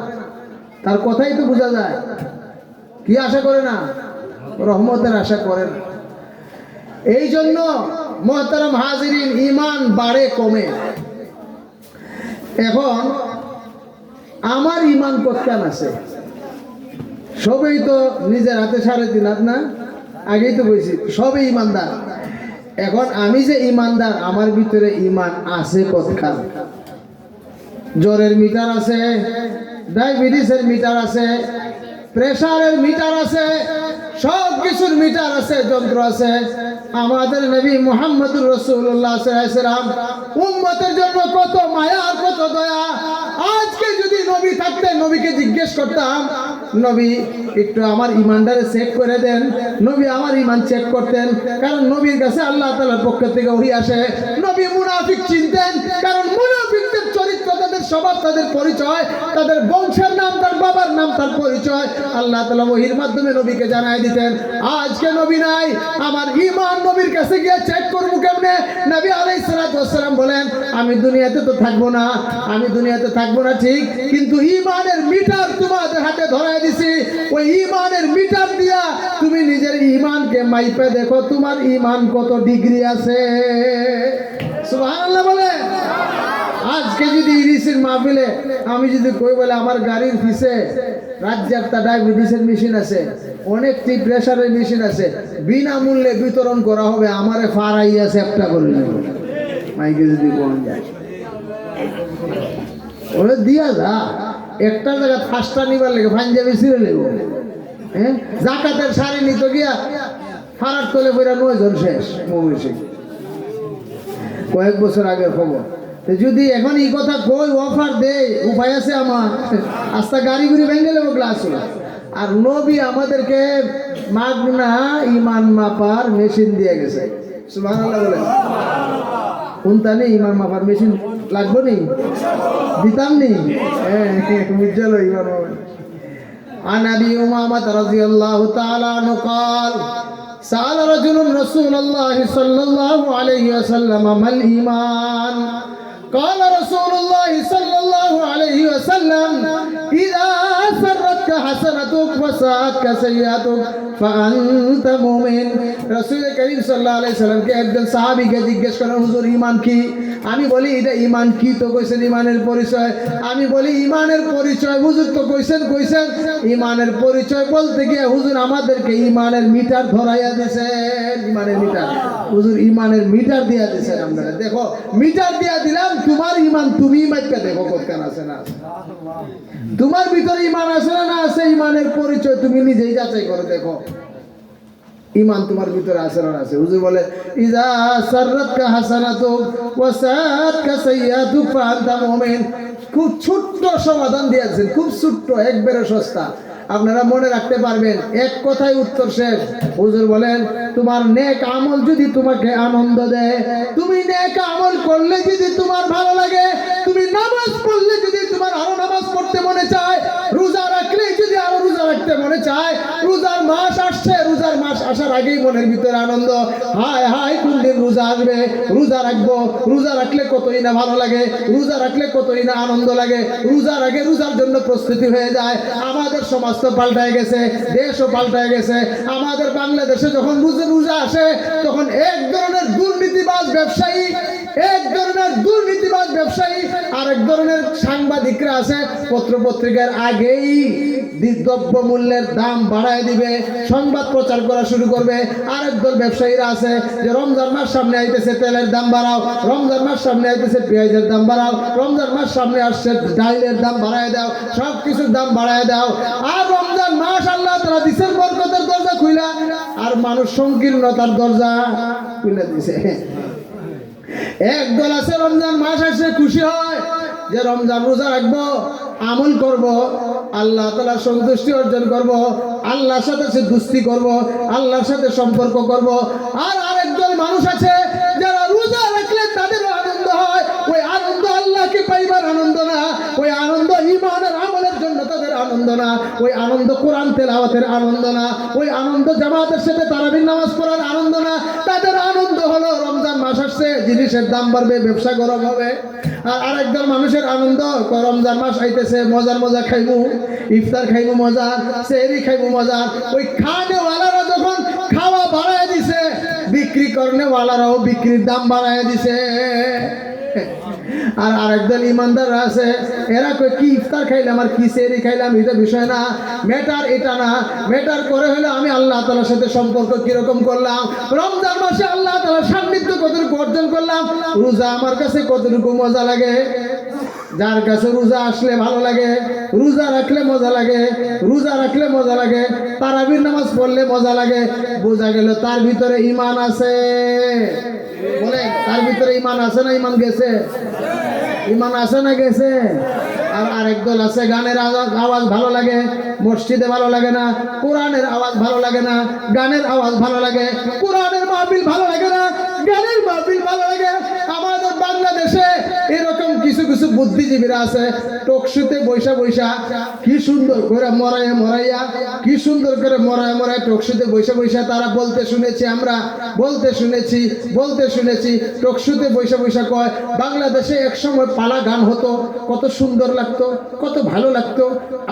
তার কথাই তো বোঝা যায়, কি আশা করে না, রহমতের আশা করে না। এই জন্য মুহতারাম হাজিরিন, ঈমান বাড়ে কমে। এখন আমার ঈমান কতখান আছে, সবই তো নিজের হাতে 3.5 হাত না, আগেই তো বলছি সবই ঈমানদার। এখন আমি যে ঈমানদার, আমার ভিতরে ঈমান আছে কতখান? জ্বরের মিটার আছে, ডায়াবেটিসের মিটার আছে, প্রেসারের মিটার আছে, সব কিছুর মিটার আছে, যন্ত্র আছে। আমাদের নবী মুহাম্মদুর রাসূলুল্লাহ সাল্লাল্লাহু আলাইহি ওয়াসাল্লাম উম্মতের জন্য কত মায়া আর কত দয়া। আজকে যদি নবী থাকতেন, নবীকে জিজ্ঞেস করতাম, নবী একটু আমার ঈমানটারে চেক করে দেন, নবী আমার ঈমান চেক করতেন, কারণ নবীর কাছে আল্লাহ তাআলার পক্ষ থেকে ওহী আসে। নবী মুনাফিক চিনতেন, কারণ মুনাফিকদের চরিত্র, তাদের স্বভাব, তাদের পরিচয়, তাদের বংশের নাম, তার বাবার নাম, তার পরিচয় আল্লাহ তাআলা ওহীর মাধ্যমে নবীকে জানায় দিতেন। আজকে নবী নাই, আমার ঈমান নবীর কাছে গিয়ে চেক করব কেমনে? নবী আলাইহিস সালাতু ওয়াস সালাম বলেন, আমি দুনিয়াতে তো থাকবো না, আমি দুনিয়াতে থাকবো না ঠিক, কিন্তু ঈমানের মিটার তোমাদের হাতে ধরায় দিছি, ওই ঈমানের মিটার দিয়া তুমি নিজের ঈমানকে মাইপে দেখো, তোমার ঈমান কত ডিগ্রি আছে। সুবহানাল্লাহ বলে। আজকে যদি ইরিসের মাহফিলে আমি যদি কই বলে আমার গাড়ির পিছে রাজ্যে একটা ডায়াবেটিসের মেশিন আছে, অনেকটি প্রেসারের মেশিন আছে, বিনামূল্যে বিতরণ করা হবে, আমারে ফারাইয়া চেষ্টা করে নেব, মাইকে যদি কোন যায় ওরে দিয়া যা, একটা জায়গা 5টা নিবার লেগে পাঞ্জাবি ছিঁড়ে নেব, হ্যাঁ, জাকাতের শাড়ি নিতে গিয়া ফারার তলে বইরা 9 জন শেষ। কয়েক বছর আগের খবর। যদি এখন এই কথা কই, অফার দেয়, উপায় আছে আমার, আস্তা গাড়ি গুড়ি ভেঙে নেবো গ্লাস। আর নবী আমাদেরকে মাগনা ঈমান মাপার মেশিন দিয়ে গেছে। সুবহানাল্লাহ বলেন। কোনটানে ঈমান মাপার মেশিন লাগবে নি, দিতাম নি, হ্যাঁ বুঝলো ঈমান মাপার। عن أبي أمامة رضي الله تعالى عنه قال سأل رجل رسول الله صلى الله عليه وسلم ما الإيمان؟ قال رسول الله صلى الله عليه وسلم إذا سرتك حسنتك وساءتك سيئتك فأنت مؤمن। রাসূল করিম সাল্লাল্লাহু আলাইহি ওয়াসাল্লাম কে একজন সাহাবীকে জিজ্ঞেস করেন, হুজুর ঈমান কি? আমি বলি এটা ঈমান কি? তো কইছেন ঈমানের পরিচয়। আমি বলি ঈমানের পরিচয় হুজুর তো কইছেন ঈমানের পরিচয় বলতে গিয়ে হুজুর আমাদেরকে ঈমানের মিটার ধরাইয়া দিয়েছেন। ঈমানের মিটার হুজুর ঈমানের মিটার দিয়া দিয়েছেন। আমরা দেখো মিটার দিয়া দিলাম, তোমার ঈমান তুমি মাইপা দেখো কতখান আছে না, তোমার ভিতরে ঈমান আছে না আছে, ঈমানের পরিচয় তুমি নিজেই যাচাই করে দেখো ঈমান তোমার ভিতরে আছে না আছে। হুজুর বলে ইজা সাররাতকা হাসানাতুক ওয়া সাআতকা সাইয়্যাতুক ফাআনতা মুমিন। খুব ছোট্ট সমাধান দিয়েছেন, খুব ছোট্ট, একবারে সস্তা, আপনারা মনে রাখতে পারবেন, এক কথায় উত্তর শেষ। হুজুর বলেন তোমার নেক আমল যদি তোমাকে আনন্দ দেয়, তুমি নেক আমল করলে যদি তোমার ভালো লাগে, তুমি নামাজ পড়লে যদি তোমার আরো নামাজ পড়তে মনে চায়, রোজা রাখলে যদি আরো রোজা রাখতে মনে চায়, রোজার মাস আসছে, রোজার মাস আসার আগেই মনের ভিতরে আনন্দ, হায় হায় কোন দিন রোজা আসবে, রোজা রাখবো, রোজা রাখলে কতই না ভালো লাগে, রোজা রাখলে কতই না আনন্দ লাগে, রোজার আগে রোজার জন্য প্রস্তুতি হয়ে যায়। আমাদের সমাজ তো পাল্টায় গেছে, দেশও পাল্টায় গেছে। আমাদের বাংলাদেশে যখন রোজা আসে তখন এক ধরনের দুর্নীতিবাজ ব্যবসায়ী আরেক ধরনের সাংবাদিকরা আছে পত্র পত্রিকার আগেই দ্রব্য মূল্যের দাম বাড়ায় দিবে, সংবাদ প্রচার করা শুরু করবে। আরেক দল ব্যবসায়ীরা আছে যে রমজান মাস সামনে আইতেছে, তেলের দাম বাড়াও, রমজান মাস সামনে আইতেছে, পেঁয়াজের দাম বাড়াও, রমজান মাস সামনে আসছে, ডাইলের দাম বাড়ায় দাও, সব কিছুর দাম বাড়ায় দাও। আর রমজান মাস আল্লাহ তাআলা দিছেন বরকতের দরজা খুইলা, আর মানুষ সংকীর্ণতার দরজা খুলে দিছে। একদল আছে রমজান মাস আসে খুশি হয় যে রমজান রোজা রাখবো, আমল করব, আল্লাহ তাআলা সন্তুষ্টি অর্জন করব, আল্লাহর সাথে সে দুস্তি করব, আল্লাহর সাথে সম্পর্ক করব। আর আরেকদল মানুষ আছে যারা রোজা রাখলে তাদের আনন্দ হয়, ওই আনন্দ আল্লাহকে পাইবার আনন্দ না, ওই আনন্দ ঈমানের আমলের জন্য তাদের আনন্দ না, ওই আনন্দ কোরআন তেলাওয়াতের আনন্দ না, ওই আনন্দ জামাতের সাথে তারাবির নামাজ পড়ার আনন্দ না। তাদের আনন্দ হলো রমজান মাস আসছে, জিনিসের দাম বাড়বে, ব্যবসা গরম হবে। আর আরেকদল মানুষের আনন্দ, রমজান মাস আইতেছে, মজার মজা খাইবো, ইফতার খাইবো মজার, সেহরি খাইবো মজার। ওই খানেওয়ালারা যখন খাওয়া বাড়ায় দিছে, বিক্রি করনেওয়ালারাও বিক্রির দাম বাড়ায় দিছে। আর আরেকদল ইমানদার আছে, এরা কই কি ইফতার খাইলাম আর কি সেহরি খাইলাম এটা বিষয় না, ম্যাটার এটা না, ম্যাটার করে হলো আমি আল্লাহ তাআলার সাথে সম্পর্ক কিরকম করলাম, রমজান মাসে আল্লাহ তাআলার সান্নিধ্য কতটুকু অর্জন করলাম, রোজা আমার কাছে কতটুকু মজা লাগে। যার কাছে রোজা আসলে ভালো লাগে, রোজা রাখলে মজা লাগে, রোজা রাখলে মজা লাগে, তারাবির নামাজ পড়লে মজা লাগে, বোঝা গেল তার ভিতরে ঈমান আছে। বলে তার ভিতরে ঈমান আছে না ঈমান গেছে? ঈমান আছে না গেছে? আর আরেক দল আছে গানের আওয়াজ ভালো লাগে, মসজিদে ভালো লাগে না, কোরআনের আওয়াজ ভালো লাগে না, গানের আওয়াজ ভালো লাগে, কোরআনের মাহফিল ভালো লাগে না, গানের মাহফিল ভালো লাগে। আমাদের বাংলাদেশে এরকম কিছু কিছু বুদ্ধিজীবীরা আছে, টকশুতে বৈশা বৈশা কি সুন্দর করে মরাইয়া কি সুন্দর করে মরায় টকশুতে বৈশা বৈশা তারা বলতে শুনেছি, আমরা বলতে শুনেছি টকশুতে বৈশা বৈশা কয় বাংলাদেশে এক সময় পালা গান হতো, কত সুন্দর লাগতো, কত ভালো লাগতো,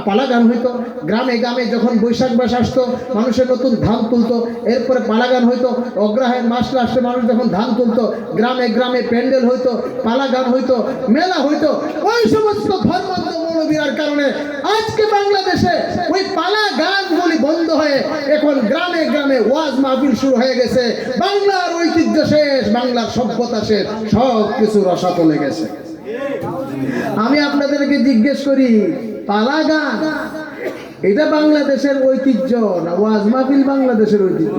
পালা গান হইতো। গ্রামে গ্রামে যখন বৈশাখ মাস আসতো, মানুষের নতুন ধান তুলতো, এরপরে পালা গান হইতো। অগ্রহায়ণ মাস আসলে মানুষ যখন ধান তুলতো, গ্রামে গ্রামে প্যান্ডেল হইতো, পালা গান হইতো, মেলা হইতো। ওই সমস্ত ধর্মান্ধ মৌলবীরার কারণে আজকে বাংলাদেশে ওই পালা গানগুলি বন্ধ হয়ে এখন গ্রামে গ্রামে ওয়াজ মাহফিল শুরু হয়ে গেছে। বাংলার ঐতিহ্য শেষ, বাংলার সভ্যতা শেষ, সব কিছু রসাতলে গেছে। আমি আপনাদেরকে জিজ্ঞেস করি, পালা গান এটা বাংলাদেশের ঐতিহ্য না ওয়াজ মাহফিল বাংলাদেশের ঐতিহ্য?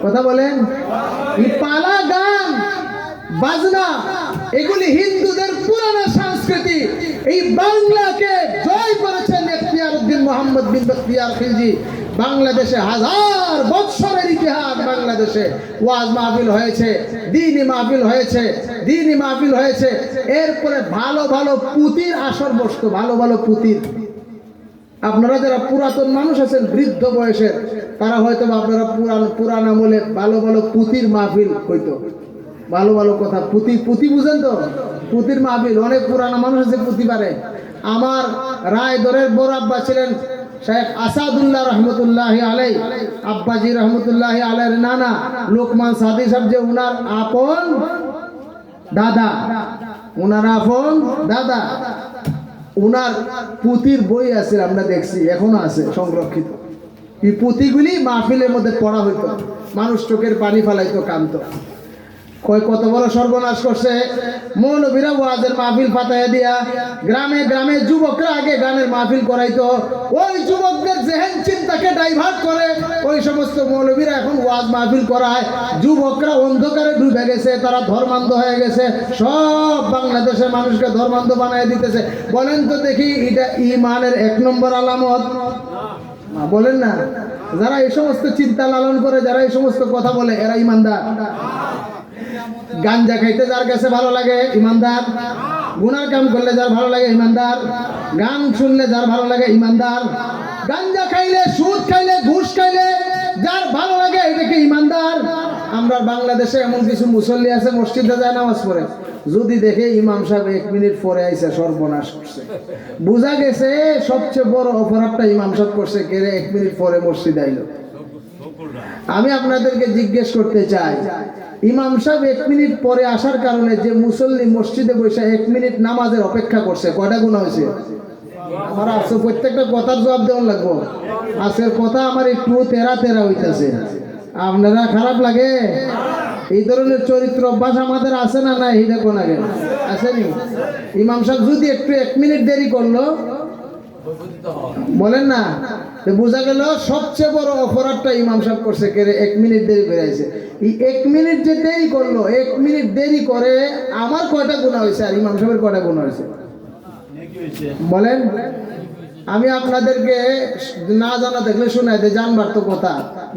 কথা বলেন। এই পালা গান বাজনা এগুলি হিন্দুদের পুরানো সংস্কৃতি। এই বাংলাকে জয় করেছেন ইখতিয়ার উদ্দিন মোহাম্মদ বিন বখতিয়ার খিলজি। বাংলাদেশে হাজার বৎসরের ইতিহাস, বাংলাদেশে ওয়াজ মাহফিল হয়েছে, দ্বীনি মাহফিল হয়েছে। এরপরে ভালো ভালো পুঁতির আসর বসতো, ভালো ভালো পুঁতির। আপনারা যারা পুরাতন মানুষ আছেন, বৃদ্ধ বয়সের, তারা হয়তো আপনারা পুরান আমলে ভালো ভালো পুঁতির মাহফিল হইতো, ভালো ভালো কথা, পুঁতি বুঝেন তো? পুঁতির মাহফিল, অনেক পুরানো মানুষ আছে পুঁতি পারে। আমার রায়দরের বড় আব্বা ছিলেন শেখ আসাদুল্লাহ রহমতুল্লাহ আলাই, আব্বাজি রহমতুল্লাহ আলাইয়ের নানা লোকমান সাদি সাহেব, যে উনার আপন দাদা, উনার পুঁতির বই আছে, আমরা দেখছি এখনো আছে সংরক্ষিত। এই পুঁতিগুলি মাহফিলের মধ্যে পড়া হইতো, মানুষ চোখের পানি ফেলাইতো, কাঁদতো। কত বড় সর্বনাশ করছে মৌলবীরা, ওয়াজের মাহফিল পাতায়া দিয়া গ্রামে গ্রামে যুবকরা আগে গানের মাহফিল করাইতো। ওই যুবকদের জেহেন চিন্তাকে ডাইভার্ট করে ওই সমস্ত মৌলবীরা এখন ওয়াজ মাহফিল করায়। যুবকরা অন্ধকারে ডুবে গেছে, তারা ধর্মান্ধ হয়ে গেছে, সব বাংলাদেশের মানুষকে ধর্মান্ধ বানায় দিতেছে। বলেন তো দেখি, এটা ঈমানের 1 নম্বর আলামত? বলেন না। যারা এই সমস্ত চিন্তা লালন করে, যারা এই সমস্ত কথা বলে, এরা ঈমানদার? গাঞ্জা খাইতে যার কাছে ভালো লাগে ঈমানদার, গুনার কাম করলে যার ভালো লাগে ঈমানদার, গান শুনলে যার ভালো লাগে ঈমানদার, গাঞ্জা খাইলে, সুদ খাইলে, ঘুষ খাইলে যার ভালো লাগে এটা কি ঈমানদার? আমরা বাংলাদেশে এমন কিছু মুসল্লি আছে, মসজিদে যায় নামাজ পড়ে, যদি দেখে ইমাম সাহেব 1 মিনিট পরে আইসা সর্বনাশ করছে, বোঝা গেছে সবচেয়ে বড় অপরাধটা ইমাম সাহেব করছে, কেড়ে 1 মিনিট পরে মসজিদ আইলো। আমি আপনাদেরকে জিজ্ঞেস করতে চাই, ইমাম সাহেব 1 মিনিট পরে আসার কারণে যে মুসল্লি মসজিদে বসে 1 মিনিট নামাজের অপেক্ষা করছে, কয়টা গুনাহ হয়েছে? আমার আছে প্রত্যেকটা কথার জবাব দেওয়ার লাগবো। আজকের কথা আমার একটু তেরা তেরা হইতেছে, আপনারা খারাপ লাগে? এই ধরনের চরিত্র অভ্যাস আমাদের আছে না? না, এইটা কোন আগে আসেনি? ইমাম সাহেব যদি একটু 1 মিনিট দেরি করলো, বলেন না, বোঝা গেল সবচেয়ে বড় অপরাধটা ইমাম সাহেব করছে, কে 1 মিনিট দেরি করে আছে। এই 1 মিনিট যে দেরি করলো, 1 মিনিট দেরি করে আমার কয়টা গুনাহ হয়েছে আর ইমাম সাহেবের কয়টা গুনাহ হয়েছে বলেন? আমি আপনাদেরকে না জানা দেখলে শোনাই দে, জানবার তো কথা।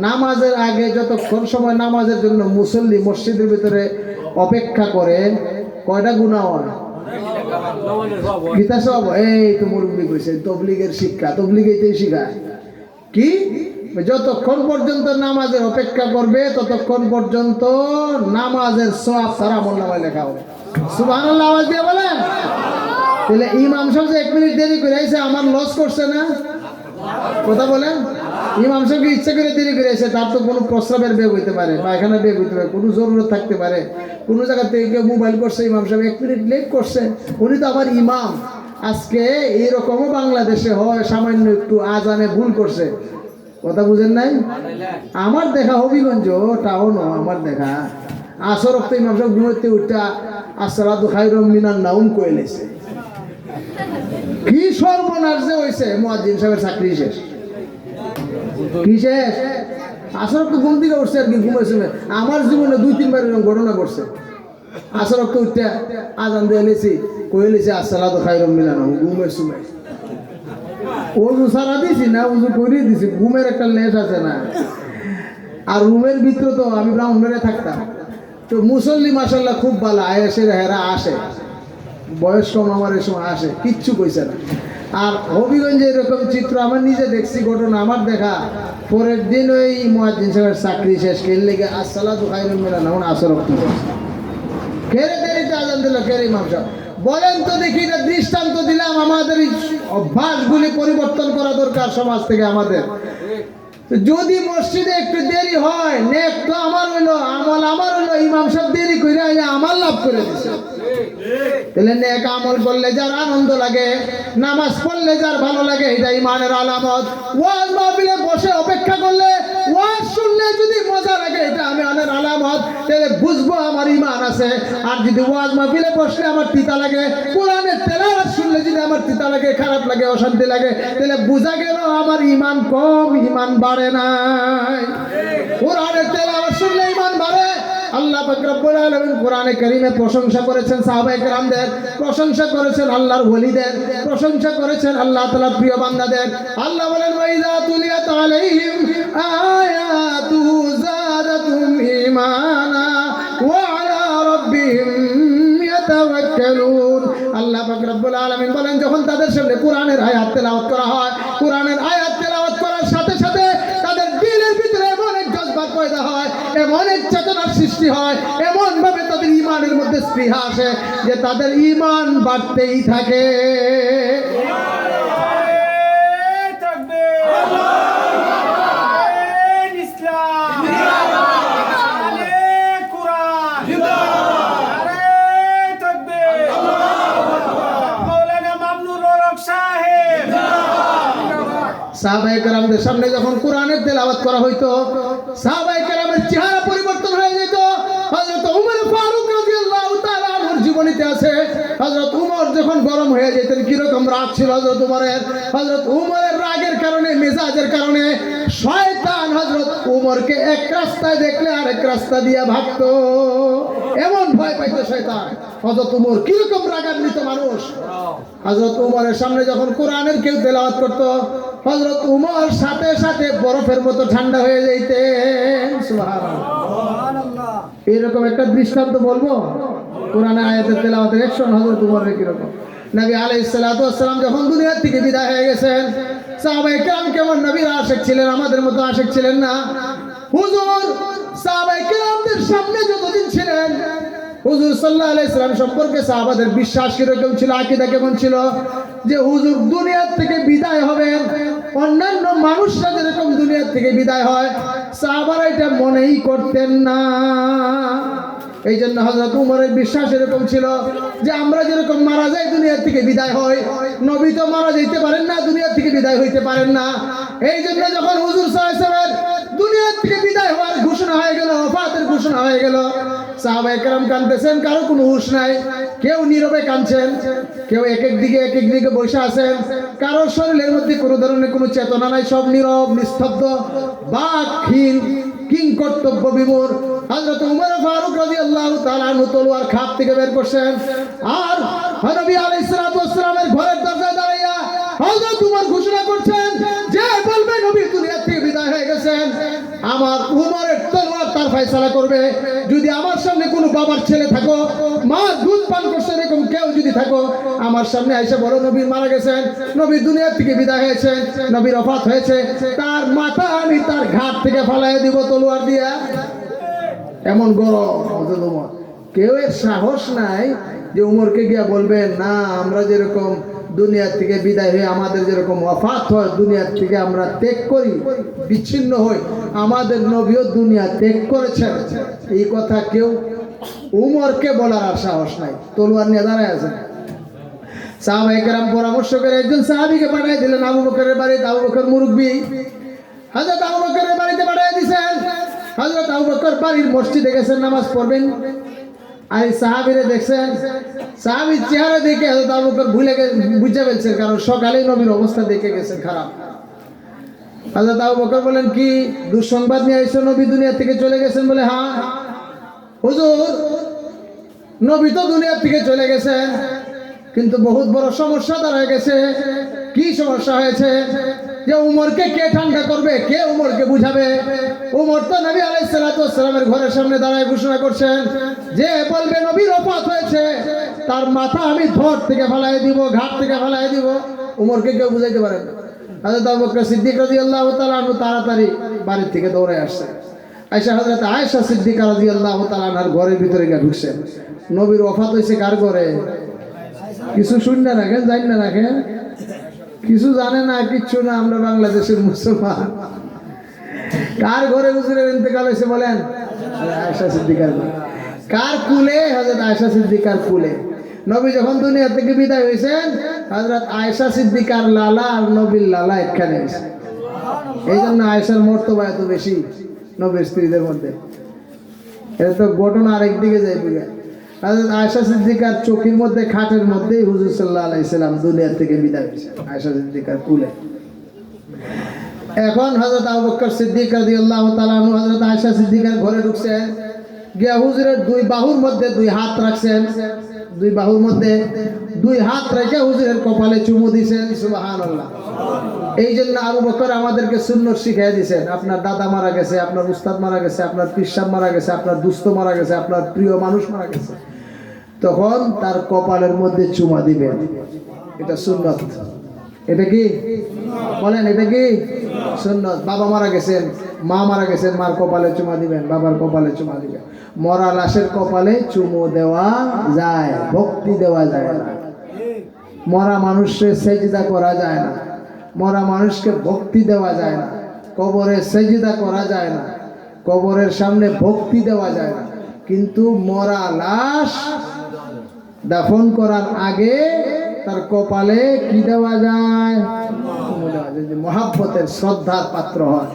নামাজের আগে যতক্ষণ সময় নামাজের জন্য মুসল্লি মসজিদের ভিতরে অপেক্ষা করে, কয়টা গুনাহ হয়? গীতা সব এই তো মুরব্বী কইছে, তবলিগের শিক্ষা, তবলিগেই শিখায় কি, যতক্ষণ পর্যন্ত নামাজের অপেক্ষা করবে ততক্ষণ পর্যন্ত নামাজের সওয়াব তার আমলনামায় লেখা হবে। সুবহানাল্লাহ আওয়াজ দিয়ে বলেন। তাহলে ইমাম সাহেব যে 1 মিনিট দেরি করে আইছে, আমার লস করছে না? কথা বলেন। ইমাম সাহেবকে ইচ্ছা করে দেরি করে আইছে, তার তো কোনো প্রস্রাবের বেগ হইতে পারে, পায়খানার বেগ হইতে পারে, কোনো জরুরত থাকতে পারে, কোনো জায়গা থেকে কেউ মোবাইল করছে, ইমাম সাহেব 1 মিনিট লেট করছে, উনি তো আমার ইমাম। আজকে এইরকমও বাংলাদেশে হয়, সামান্য একটু আজানে ভুল করছে, কথা বুঝেন নাই? আমার দেখা হবিগঞ্জ টাউন, আমার দেখা আসর রক্ত ইমাম সাহেব ঘুমোতে উঠা আসসালাতু খায়রুম মিনান নাউম কইলেছে। কি সর্বনাশ যে হইছে, মুয়াজ্জিন সাহেবের চাকরি শেষ। কি শেষ? আসর রক্ত ঘুম থেকে উঠছে আর কি ঘুমাইছে। আমার জীবনে 2-3 বার এরকম ঘটনা ঘটছে। আসর রক্ত উঠা আজান দিয়ে এলেছি, কইলেছে আসসালাতু খায়রুম মিনান নাউম, ঘুমের সময় ওজু সারা দিছি না, ওজু করিয়ে দিছি, ঘুমের একটা লেশ আছে না। আর রুমের ভিতরে তো আমি ব্রাহ্মণবাড়িয়া থাকতাম, তো মুসল্লি মাশাআল্লাহ খুব ভালো আয়েসের হেরা আসে, বয়স কম আমার এই সময় আসে, কিচ্ছু কইছে না। আর হবিগঞ্জে এরকম চিত্র আমার নিজে দেখছি, ঘটনা আমার দেখা। পরের দিন ওই মুয়াজ্জিন সাহেবের চাকরি শেষ, কে লেগে আসসালাতু খায়রুম মিনান নাউম আসর রক্ত কেড়ে দেরিতে আজান দিল, কেড়ে ইমাম সাহেব। বলেন তো দেখি, এটা দৃষ্টান্ত দিলাম, আমাদের এই অভ্যাসগুলি পরিবর্তন করা দরকার সমাজ থেকে আমাদের। যদি মসজিদে একটু দেরি হয়, নেক তো আমার হইলো, আমল আমার হইলো, ইমাম সাহেব দেরি করে আমল লাভ করে দিছে। তাহলে নেক আমল করলে যার আনন্দ লাগে, নামাজ পড়লে যার ভালো লাগে, এটা ইমানের আলামত। ওয়াজ মাহফিলে বসে অপেক্ষা করলে, ওয়াজ শুনলে যদি মজা লাগে, এটা ইমানের আলামত। তাহলে বুঝবো আমার ইমান আছে। আর যদি ওয়াজ মাহফিলে বসলে আমার তিতা লাগে, কোরআনের তেলাওয়াত শুনলে যদি আমার তিতা লাগে, খারাপ লাগে, অশান্তি লাগে, তাহলে বোঝা গেল আমার ইমান কম, ইমান বাড়ে নাই। কোরআনের তেলাওয়াত শুনলে ইমান বাড়ে। আল্লাহ পাক রব্বুল আলামিন কোরআনে কারীমে প্রশংসা করেছেন সাহাবায়ে কেরামদের, প্রশংসা করেছেন আল্লাহর ওলিদের, প্রশংসা করেছেন আল্লাহ তাআলার প্রিয় বান্দাদের। আল্লাহ বলেন, ওয়াইযা তুলিয়াত আলাইহিম আয়াতুহু যাদাতুহুম ঈমানা ওয়া আলা রাব্বিহিম ইয়াতাওয়াক্কালুন। আল্লাহ পাক রব্বুল আলামিন বলেন, যখন তাদের সামনে কোরআনের আয়াত তেলাওয়াত করা হয়, কোরআনের আয়াত তেলাওয়াত করার সাথে সাথে তাদের দিলের ভিতরে এমন এক জজবা পয়দা হয়, এমন এক চেতনার সৃষ্টি হয়, এমন ভাবে তাদের ঈমানের মধ্যে স্পৃহা আসে যে তাদের ঈমান বাড়তেই থাকে। সাহাবায়ে কেরামদের সামনে যখন কোরআনের তেলাওয়াত করা হইতো, সাহাবায়ে কেরামের চেহারা পরিবর্তন হয়ে যেত। হযরত ওমর ফারুক রাদিয়াল্লাহু তাআলা আনহুর জীবনীতে আছে, হযরত ওমর যখন গরম হয়ে যেতেন, কিরকম রাগ ছিল হযরত ওমরের। হযরত ওমরের রাগের কারণে, মেজাজের কারণে শয়তান হযরত ওমরকে এক রাস্তায় দেখলে আরেক রাস্তা দিয়ে ভাগতো, এমন ভয় পাইতো শয়তান। হযরত ওমর কিরকম রাগান্বিত মানুষ। হযরত ওমরের সামনে যখন কোরআনের কেউ তেলাওয়াত করত, হযরত ওমর সাথে সাথে বরফের মতো ঠান্ডা হয়ে যাইতেন। সুবহানাল্লাহ। এরকম একটা দৃষ্টান্ত বলবো, কোরআনের আয়াতের তেলাওয়াতের অ্যাকশন হযরত ওমরের কিরকম। নবী আলাইহিস সালাতু ওয়াস সালাম যখন দুনিয়া থেকে বিদায় হয়ে গেছেন, সাহাবায়ে কেরাম কেমন নবীর আশিক ছিলেন, আমাদের মতো আশিক ছিলেন না। হুজুর সাহাবায়ে কেরামদের সামনে যতদিন ছিলেন, হুজুর সাল্লাল্লাহু আলাইহি সাল্লাম সম্পর্কে সাহাবাদের বিশ্বাস কিরকম ছিল, আকীদা কেমন ছিল, যে হুজুর দুনিয়া থেকে বিদায় হবেন অন্যান্য মানুষরা যেরকম দুনিয়া থেকে বিদায় হয়, সাহাবারা এটা মনেই করতেন না। এই জন্য হযরত উমরের বিশ্বাস এরকম ছিল যে আমরা যেরকম মারা যাই দুনিয়া থেকে বিদায় হই, নবী তো মারা যাইতে পারেন না, দুনিয়া থেকে বিদায় হইতে পারেন না। এই জন্য যখন হুজুর সাল্লাল্লাহু আলাইহি ওয়াসাল্লাম দুনিয়া থেকে বিদায় হওয়ার ঘোষণা হয়ে গেল, ওফাতের ঘোষণা হয়ে গেল, সাহাবায়ে কেরাম কাঁদতেছেন, কারো কোনো হুঁশ নাই, কেউ নীরবে কাঁদছেন, কেউ এক এক দিকে বসে আছেন, কারো শরীরের মধ্যে কোনো ধরনের কোনো চেতনা নাই, সব নীরব নিস্তব্ধ বাকহীন কিং কর্তব্য বিমূঢ়। হযরত উমর ফারুক রাদিয়াল্লাহু তাআলা আনহু তলোয়ার খাপ থেকে বের করছেন, আর নবী আলাইহিস সালাতু ওয়াস সালামের ঘরের দরজায় দাঁড়াইয়া হযরত উমর ঘোষণা করছেন যে বলবে নবী দুনিয়া থেকে বিদায় হয়ে গেছেন, আমার উমরের তলোয়ার তার ফয়সালা করবে। যদি আমার সামনে কোনো বাবার ছেলে থাকো, মা দুধ পান করছে এরকম কেউ যদি থাকো, আমার সামনে আইসা বলো নবী মারা গেছেন, নবী দুনিয়া থেকে বিদায় হয়েছেন, নবীর ওফাত হয়েছে, তার মাথা আমি তার ঘাট থেকে ফালাইয়া দিব তলোয়ার দিয়া। এমন গরম হযরত উমর, কেউ এর সাহস নাই যে উমরকে গিয়া বলবেন না আমরা যেরকম দুনিয়া থেকে বিদায় হয়ে আমাদের যেরকম ওয়াফাত হয়, দুনিয়ার থেকে আমরা ত্যাগ করি, বিচ্ছিন্ন হই, আমাদের নবীও দুনিয়া ত্যাগ করেছেন, এই কথা কেউ উমরকে বলার আর সাহস নাই। তলোয়ার নিয়ে দাঁড়ায় আছেন। সাহাবায়ে কেরাম পরামর্শ করে একজন সাহাবীকে পাঠিয়ে দিলেন আবু বকরের বাড়িতে। আবু বকর মুরব্বী, হযরত আবু বকরের বাড়িতে পাঠিয়ে দিয়েছেন। হযরত আবু বকর বাড়ির মসজিদে গেছেন নামাজ পড়বেন, আর সাহাবীরে দেখছেন, সাহাবীর চেহারা দেখে হযরত আবু বকর বুঝে ফেলছেন, কারণ সকালেই নবীর অবস্থা দেখে গেছেন খারাপ। হযরত আবু বকর বলেন, কি দুঃসংবাদ নিয়ে আইছো, নবী দুনিয়া থেকে চলে গেছেন? বলে হ্যাঁ হুজুর, নবী তো দুনিয়া থেকে চলে গেছেন, কিন্তু বহুত বড় সমস্যা দাঁড়ায় গেছে। কি সমস্যা হয়েছে? যে উমরকে কে ঠান্ডা করবে, কে উমরকে বুঝাবে? উমর তো নবী আলাইহিস সালাতু ওয়াস সালামের ঘরের সামনে দাঁড়ায় ঘোষণা করছেন যে বলবে নবীর ওফাত হয়েছে, তার মাথা আমি ধর থেকে ফেলাই দিব, ঘাট থেকে ফেলাই দিব। উমরকে কেউ বুঝাইতে পারে না। হযরত আবু বকর সিদ্দিক রাদিয়াল্লাহু তাআলা আনহু তাড়াতাড়ি বাড়ি থেকে দৌড়ে আসছে, আয়েশা হযরত আয়েশা সিদ্দিকা রাদিয়াল্লাহু তাআলা আনহার ঘরের ভিতরে গিয়ে ঢুকছেন। নবীর ওফাত হয়েছে কার ঘরে? কিছু শুন না রাখেন, জান না রাখেন, কিছু জানে না, কিচ্ছু না, আমরা বাংলাদেশের মুসলমান। কার ঘরে হুজুরের ইন্তেকাল হয়েছে বলেন? আয়েশা সিদ্দিকার ঘরে। কার কুলে? হযরত আয়েশা সিদ্দিকার কুলে। নবী যখন দুনিয়া থেকে বিদায় হয়েছেন, হযরত আয়েশা সিদ্দিকার লালা আর নবীর লালা একখানে হয়েছে। এই জন্য আয়েশার মর্তবা এত বেশি নবীর স্ত্রীদের মধ্যে। এটা তো ঘটনা আরেকদিকে যাই বুঝে। হযরত আয়েশা সিদ্দিকার চোখের মধ্যে, খাটের মধ্যেই হুজুর সাল্লাল্লাহু আলাইহি সাল্লাম দুনিয়া থেকে বিদায় হয়েছে, আয়েশা সিদ্দিকার কুলে। এখন হযরত আবু বকর সিদ্দিক রাদিয়াল্লাহু তাআলা আনহু হযরত আয়েশা সিদ্দিকার ঘরে ঢুকছেন, গিয়া হুজুরের দুই বাহুর মধ্যে দুই হাত রাখছেন, দুই বাহুর মধ্যে দুই হাত রেখে হুজুরের কপালে চুমু দিয়েছেন। সুবহানাল্লাহ। এই জন্য আবু বকর আমাদেরকে সুন্নত শিখিয়ে দিয়েছেন। আপনার দাদা মারা গেছে, আপনার উস্তাদ মারা গেছে, আপনার পীর সাহেব মারা গেছে, আপনার দুস্থ মারা গেছে, আপনার প্রিয় মানুষ মারা গেছে, তখন তার কপালের মধ্যে চুমা দিবেন। এটা সুন্নত। এটা কি বলেন? এটা কি সুন্নত। বাবা মারা গেছেন, মা মারা গেছেন, মার কপালে চুমা দিবেন, বাবার কপালে চুমা দিবেন। মরা লাশের কপালে চুমু দেওয়া যায়, ভক্তি দেওয়া যায় না। মরা মানুষকে সেজদা করা যায় না, মরা মানুষকে ভক্তি দেওয়া যায় না, কবরে সেজদা করা যায় না, কবরের সামনে ভক্তি দেওয়া যায় না। কিন্তু মরা লাশ দাফন করার আগে তার কপালে কি দেওয়া যায়? মহাব্বতের, শ্রদ্ধার পাত্র হয়,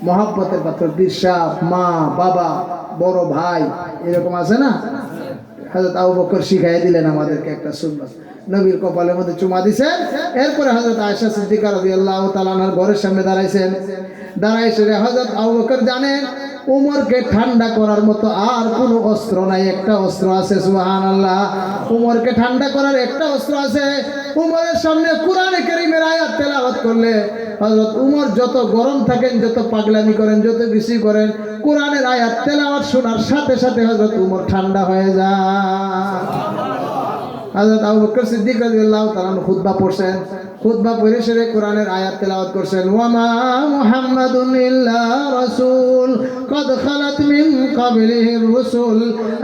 মহাব্বতের পাত্র। পীর সাহেব, মা, বাবা, বড় ভাই, এরকম আছে না? হযরত আবু বকর শিখাই দিলেন আমাদেরকে একটা সুন্নাত। নবীর কপালের মধ্যে চুমা দিয়েছেন। এরপরে হযরত আয়েশা সিদ্দিকা রাদিয়াল্লাহু তাআলা আনহার ঘরের সামনে দাঁড়াইছেন। দাঁড়াইছে হযরত আবু বকর জানেন উমরকে ঠান্ডা করার মতো আর কোনো অস্ত্র নাই, একটা অস্ত্র আছে। সুবহানাল্লাহ। উমরকে ঠান্ডা করার একটা অস্ত্র আছে। উমরের সামনে কোরআনে কারীমের আয়াত তেলাওয়াত করলে হযরত উমর যত গরম থাকেন, যত পাগলামি করেন, যত বেশি করেন, কোরআনের আয়াত তেলাওয়াত শোনার সাথে সাথে হযরত উমর ঠান্ডা হয়ে যায়। হযরত আবু বকর সিদ্দিক রাদিয়াল্লাহু তাআলা খুতবা পড়ছেন, খুতবা পড়ে সেরে কোরআনের আয়াত তেলাওয়াত করছেন, ওয়ামা মুহাম্মাদুন ইল্লা রাসূল কদ খালাত মিন ক্বাবলিহির রুসুল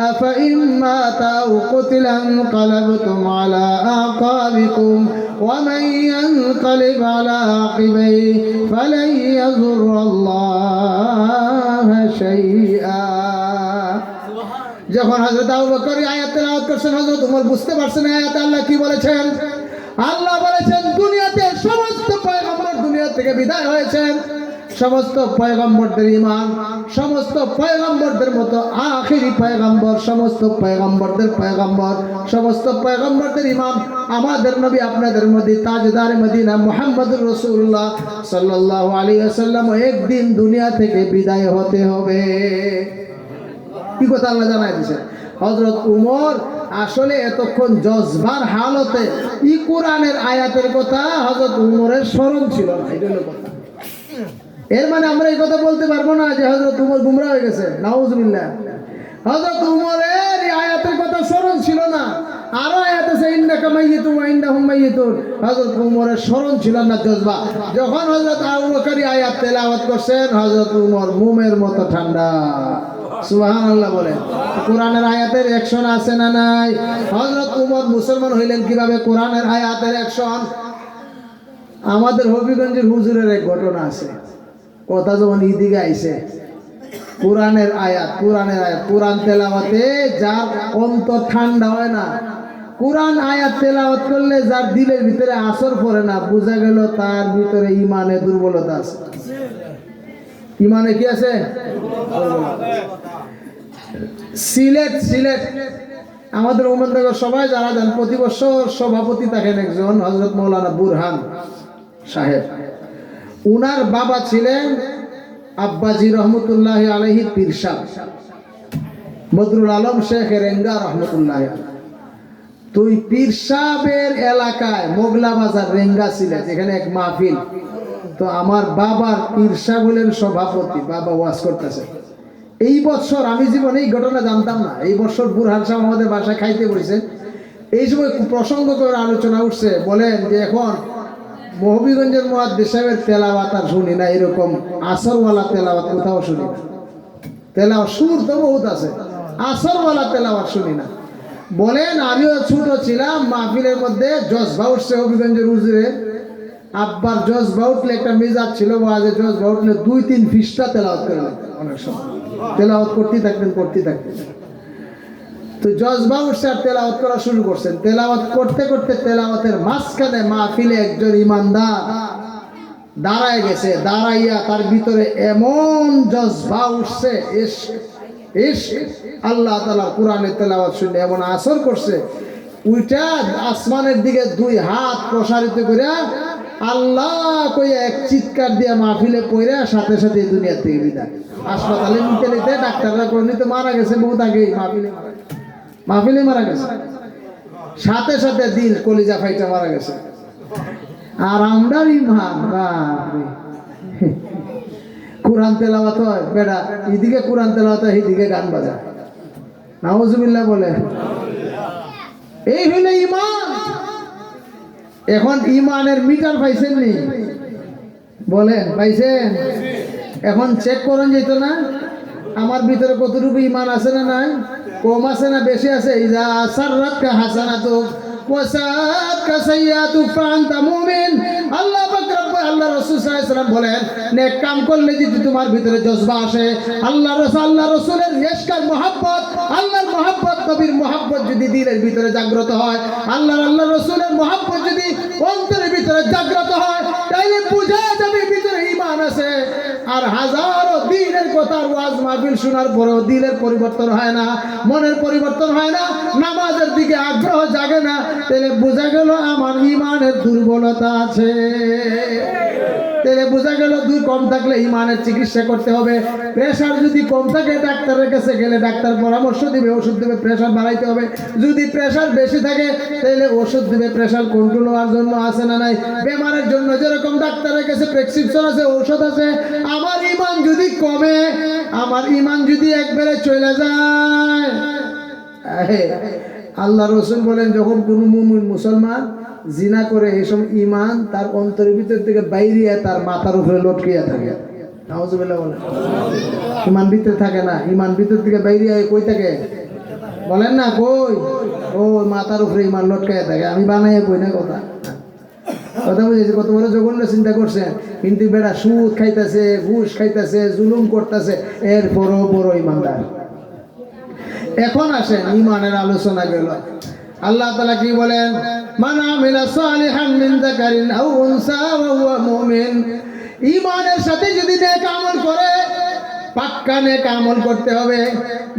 আফা ইম্মা তাও কুতিলান কালাবতুম আলা আকাবিকুম ওয়া মান ইয়ানকালিব আলা আকিবাইহি ফালান ইয়াযুররাল্লাহা শাইআ। যখন হযরত আবু বকর আয়াত তেলাওয়াত করছেন, হযরত ওমর বুঝতে পারছেন আয়াতে আল্লাহ কি বলেছেন। আল্লাহ বলেছেন দুনিয়াতে সমস্ত পয়গম্বর দুনিয়া থেকে বিদায় হয়েছেন, সমস্ত পয়গম্বরদের ঈমান, সমস্ত পয়গম্বরদের মতো আখেরি পয়গম্বর, সমস্ত পয়গম্বরদের পয়গম্বর, সমস্ত পয়গম্বরদের ইমাম আমাদের নবী আপনাদের মধ্যে তাজদার মদিনা মুহাম্মদুর রাসূলুল্লাহ সাল্লাল্লাহু আলাইহি ওয়াসাল্লাম একদিন দুনিয়া থেকে বিদায় হতে হবে। কি কথা আল্লাহ জানাই দিয়েছেন। হযরত উমর আসলে এতক্ষণ জজবার হালতে ই কোরআনের আয়াতের কথা হযরত উমরের স্মরণ ছিল না, এটা হলো কথা। এর মানে আমরা এই কথা বলতে পারবো না যে হযরত উমর গুমরা হয়ে গেছে, নাউজুবিল্লাহ। হযরত উমরের এই আয়াতের কথা স্মরণ ছিল না। আরো আয়াত আছে ইন্নাকা মাইয়িতুন ওয়া ইন্নাহুম মাইয়িতুন, হযরত উমরের স্মরণ ছিল না, জজবা। যখন হযরত আবু বকর আয়াত তেলাওয়াত করছেন, হযরত উমর মোমের মতো ঠান্ডা। সুবহানাল্লাহ বলেন। কোরআনের আয়াতের অ্যাকশন আছে না নাই? হযরত উমর মুসলমান হইলেন কিভাবে? কোরআনের আয়াতের অ্যাকশন। আমাদের হবিগঞ্জের হুজুরের এক ঘটনা আছে। কথা যখন ইদিকে আইছে, কোরআনের আয়াত কোরআন তেলাওয়াতে যার অন্তর ঠান্ডা হয় না, কোরআন আয়াত তেলাওয়াত করলে যার দিলের ভিতরে আসর পড়ে না, বোঝা গেল তার ভিতরে ইমানে দুর্বলতা আছে। ইমানে কি আছে? সিলেট আমাদের উম্মতনগর সবাই যারা যান, প্রতি বছর সভাপতি থাকেন একজন হযরত মাওলানা বুরহান সাহেব। উনার বাবা ছিলেন আব্বাজি রহমতুল্লাহ আলাইহি পীর সাহেব বদরুল আলম শেখ রেঙ্গা রহমতুল্লাহ। তো ওই পীর সাহেবের এলাকায় মোগলা বাজার রেঙ্গা সিলেট, এখানে এক মাহফিল। তো আমার বাবার পীর সাহেব হলেন সভাপতি, বাবা ওয়াজ করতেছে। এই বছর আমি জীবনে এই ঘটনা জানতাম না, এই বছর বুরহান সাহেব আমাদের বাসায় খাইতে বসেছেন। এই সময় প্রসঙ্গ করে আলোচনা উঠছে, বলেন যে এখন মহবীগঞ্জের মুহাদ্দিস সাহেবের তেলাওয়াত আর শুনি না, এরকম আসরওয়ালা তেলাওয়াত কোথাও শুনি না। তেলাওয়াত সুর তো বহুত আছে, আসরওয়ালা তেলাওয়াত শুনি না। বলেন আমিও ছোট ছিলাম, মাহফিলের মধ্যে জজবা উঠছে হবিগঞ্জের হুজুরে। আব্বার জজবা উঠলে একটা মেজাজ ছিল, ওয়াজে জজবা উঠলে 2-3 পৃষ্ঠা তেলাওয়াত করলেন। অনেক সময় তেলাওয়াত করতে থাকতেন। তো জজবা উঠছে আর তেলাওয়াত করা শুরু করছেন। তেলাওয়াত করতে তেলাওয়াতের মাঝখানে মাহফিলে একজন ইমানদার দাঁড়ায় গেছে। দাঁড়াইয়া তার ভিতরে এমন জজবা উঠছে, আল্লাহ তাআলা কোরআনের তেলাওয়াত শুনে এমন আসর করছে, উইটা আসমানের দিকে 2 হাত প্রসারিত করে আল্লাহ কইয়া এক চিৎকার দিয়া মাহফিলে পড়ে সাথে সাথে দুনিয়া থেকে বিদায়। হাসপাতালে নিতে ডাক্তাররা করে নিতে মারা গেছে বহুত আগেই, মাহফিলে মারা গেছে, সাথে সাথে দিল কলিজা ফাইটা মারা গেছে। আর আমরার ইমান কোরআন তেলাওয়াত হয় বেটা, এদিকে কোরআন তেলাওয়াত হয়, এদিকে গান বাজা। নাউজুবিল্লাহ বলে। এই হইলে ইমান। এখন ইমানের মিটার পাইছেন নি? বলেন পাইছেন? এখন চেক করেন যেত না আমার ভিতরে কতটুকু ইমান আছে না নাই, কম আছে না বেশি আছে। ইজা সাররাতকা হাসানাতুক ওয়া সাআতকা সাইয়্যাতুক ফাআনতা মুমিন। আল্লাহ পাক রব্বুল আল্লাহ রাসূল সাল্লাল্লাহু আলাইহি ওয়াসাল্লাম বলেন, নেক কাম করলে যদি তোমার ভিতরে জজবা আসে, আল্লাহ রাসূলের ইশকার মহব্বত, আল্লাহর মহব্বত, নবীর মহব্বত যদি দিলের ভিতরে জাগ্রত হয়, আল্লাহ রাসূলের মহব্বত যদি অন্তরের ভিতরে জাগ্রত হয়, তাইলে বুঝা যাবে ভিতরে ঈমান আছে। আর হাজারো দিনের কথা ওয়াজ মাহফিল শোনার পরেও দিলের পরিবর্তন হয় না, মনের পরিবর্তন হয় না, নামাজের দিকে আগ্রহ জাগে না, তাহলে বোঝা গেল আমার ঈমানের দুর্বলতা আছে। তাহলে বোঝা গেল 2 কম থাকলে ঈমানের চিকিৎসা করতে হবে। প্রেসার যদি কম থাকে ডাক্তারের কাছে গেলে ডাক্তার পরামর্শ দিবে, ওষুধ দিবে, প্রেসার বাড়াইতে হবে। যদি প্রেসার বেশি থাকে তাহলে ওষুধ দিবে প্রেসার কন্ট্রোল হওয়ার জন্য, আছে না নাই? বেমারের জন্য যেরকম ডাক্তারের কাছে প্রেসক্রিপশন আছে, ঔষধ আছে। আমার ঈমান যদি কমে, আমার ঈমান যদি একবারে চলে যায়, আল্লাহ রাসূল বলেন যখন কোন মুমিন মুসলমান জিনা করে এসব ইমান তার অন্তরের ভিতর থেকে বাইরে তার মাথার উপরে লটকিয়া থাকে। নাউজুবিল্লাহ বলেন। ইমান ভিতরে থাকে না, ইমান ভিতর থেকে বাইরে কই থাকে বলেন না, কই? ও মাথার উপরে ইমান লটকাইয়া থাকে। আমি বানাইয়া কই না কথা, কথা বুঝেছি। কত বড় জঘন্য চিন্তা করছেন, কিন্তু বেটা সুদ খাইতেছে, ঘুষ খাইতেছে, জুলুম করতেছে, এরপরও বড় ইমানদার। এখন আসেন ইমানের আলোচনা গেল। আল্লাহ তাআলা কি বলেন? মান আমিলা সালিহান মিন যাকারিন আও উনসা ওয়া হুয়া মুমিন। ইমানের সাথে যদি নেক আমল করে, পাক্কা নেক আমল করতে হবে।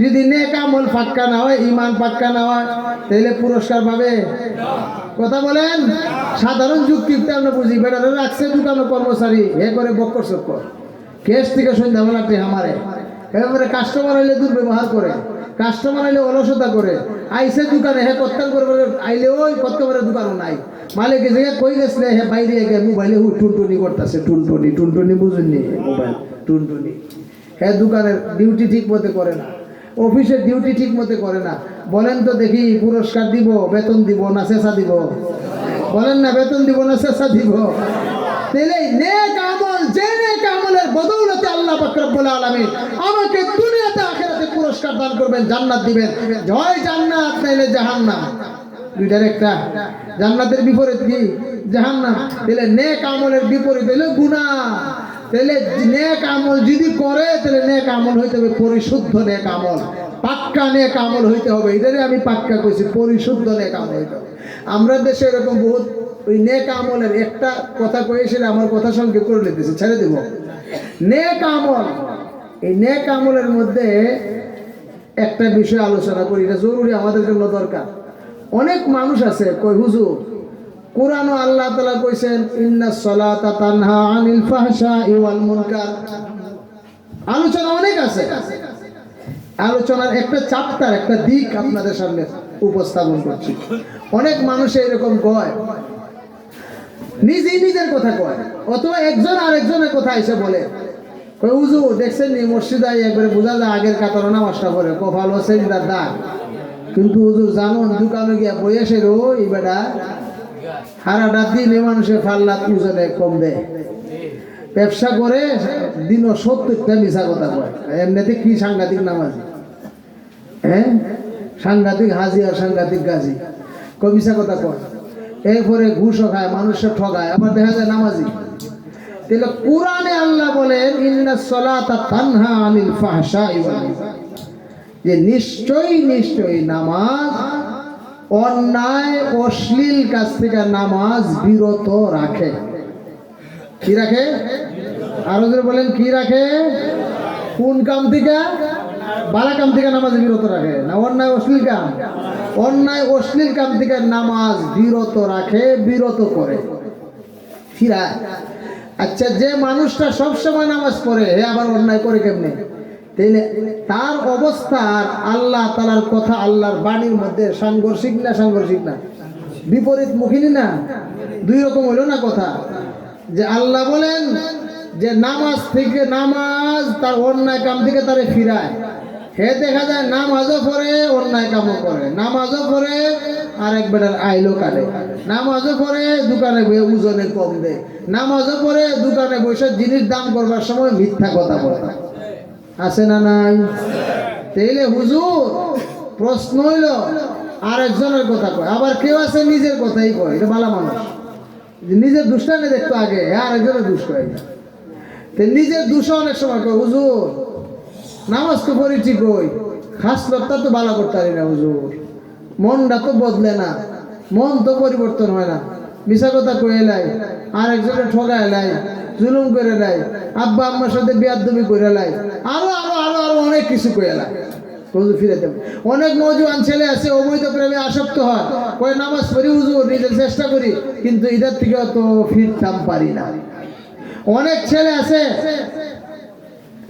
যদি নেক আমল পাক্কা না হয়, ইমান পাক্কা না হয়, তাহলে পুরস্কার পাবে? কথা বলেন। সাধারণ যুক্তিতে আমরা বুঝি, বেটারে রাখছে দোকানে কর্মচারী, এ করে বক্কর চক্কর, কেস থেকে সন্ধ্যাবেলাতে আমারে এবারে কাস্টমার হইলে দুর্ব্যবহার করে, কাস্টমার হইলে অলসতা করে, আইসে দোকানে হে কত্তান করে আইলে ওই কত্তবারের দোকানও নাই, মালিক এই জায়গায় কই গেছিলে, হে বাইরে গিয়ে মোবাইলে টুনটুনি করতেছে। টুনটুনি টুনটুনি বুঝুননি? মোবাইল টুনটুনি। হ্যাঁ, দোকানের ডিউটি ঠিক মতো করে না, অফিসের ডিউটি ঠিক মতো করে না। বলেন তো দেখি, পুরস্কার দিব, বেতন দিব না চেঁচা দিব? বলেন না, বেতন দিব না চেঁচা দিব? তাহলে নেক আমল, যে নেক আমলের বদৌলতে আল্লাহ পাক রব্বুল আলামিন আমাকে দুনিয়াতে আখিরাতে পুরস্কার দান করবেন, জান্নাত দিবেন। হয় জান্নাত নাইলে জাহান্নাম, দুইটার একটা। জান্নাতের বিপরীত কি? জাহান্নাম। তাহলে নেক আমলের বিপরীত হইল গুনাহ। তাহলে নেক আমল যদি করে, তাহলে নেক আমল হইতে হবে পরিশুদ্ধ নেক আমল, পাক্কা নেক আমল হইতে হবে। এটারে আমি পাক্কা কইছি, পরিশুদ্ধ নেক আমল হইতে হবে। আমরা দেশে এরকম বহুত ওই নেক আমলের একটা কথা কয়েছিল, আমার কথা সঙ্গে করে নিতেছে, ছেড়ে দেব। নেক আমল, এই নেক আমলের মধ্যে একটা বিষয় আলোচনা করি, এটা জরুরি, আমাদের জন্য দরকার। অনেক মানুষ আছে কই, হুজুর কোরআন আল্লাহ তাআলা কইছেন ইন্নাস সালাতা তানহা আনিল ফাহশাই ওয়াল মুনকার। আলোচনা অনেক আছে, আলোচনার একটা চ্যাপ্টার, একটা দিক আপনাদের সামনে উপস্থাপন করছি। অনেক মানুষ এরকম কয়, নিজেই নিজের কথা কয়, অথবা একজন আরেকজনের কথা এসে বলে, কই হুজুর দেখছেন নি মসজিদে একবারে বোঝা যায় আগের কাতারে নামাজটা পড়ে, কপাল ও সেজদার দাগ। কিন্তু হুজুর জানুন, দোকানে গিয়া বইয়েছে ওই বেটা সারাটা দিনে মানুষের ফাল্লাত ওজনে কম দেয়, ব্যবসা করে দিনও 70টা মিছা কথা কয়। এমনিতে কি সাংঘাতিক নামাজি, হ্যাঁ সাংঘাতিক হাজি আর সাংঘাতিক গাজী, কই মিছা কথা কয়। এরপরে ঘুষও খায়, মানুষের ঠগায়, আবার দেখা যায় নামাজি। তাহলে কোরআনে আল্লাহ বলেন ইন্নাস সালাতা তানহা আনিল ফাহশাই ওয়াল মুনকার, যে নিশ্চয়ই নিশ্চয়ই নামাজ অন্যায় অশ্লীল কাজ থেকে নামাজ বিরত রাখে। কি রাখে? আরো জোরে বলেন, কি রাখে? কোন কাম থেকে? ভালো কাম থেকে নামাজ বিরত রাখে না অন্যায় অশ্লীল কাম? অন্যায় অশ্লীল কাম থেকে নামাজ বিরত রাখে, বিরত করে, ফিরায়। আচ্ছা, যে মানুষটা সবসময় নামাজ পড়ে, হে আবার অন্যায় করে কেমনে? তাইলে তার অবস্থা আর আল্লাহ তাআলার কথা, আল্লাহর বাণীর মধ্যে সাংঘর্ষিক না? সাংঘর্ষিক না? বিপরীত মুখিনী না? দুই রকম হইল না কথা। যে আল্লাহ বলেন যে নামাজ থেকে, নামাজ তার অন্যায় কাম থেকে তারে ফিরায়। হে দেখা যায় নামাজও পড়ে, অন্যায় কামও করে, নামাজও পড়ে আর এক বেটার আইলো কাটে, নামাজও পড়ে দোকানে বসে ওজনে কম দেয়, নামাজও পড়ে দোকানে বসে জিনিস দাম করবার সময় মিথ্যা কথা বলে। আছে না নাই? তাইলে হুজুর প্রশ্ন হইল, আরেকজনের কথা কয়, আবার কেউ আছে নিজের কথাই কয়, এটা ভালো মানুষ, নিজের দুষ্টানে দেখতো আগে, আরেকজনের দুষ কয়। নিজের দুষ অনেক সময় কয়, হুজুর নামাজ তো পড়ি ঠিকই, খাসলতটা তো ভালো করতে পারি না হুজুর, মনটা তো বদলে না, মন তো পরিবর্তন হয় না, মিশা কথা কয়ে লাই, আরেকজনের ঠগায় লাই, জুলুম করে লাই, আব্বা আম্মার সাথে বেয়াদবি করে লাই, আরো আরো আরো আরো অনেক কিছু কয়ে লাই। ফিরে দেব। অনেক নওজোয়ান ছেলে আছে অবৈধ প্রেমে আসক্ত হয়, কয়ে নামাজ পড়ি হুজুর, নিজের চেষ্টা করি, কিন্তু এটার থেকে তো ফিরতাম পারি না। অনেক ছেলে আছে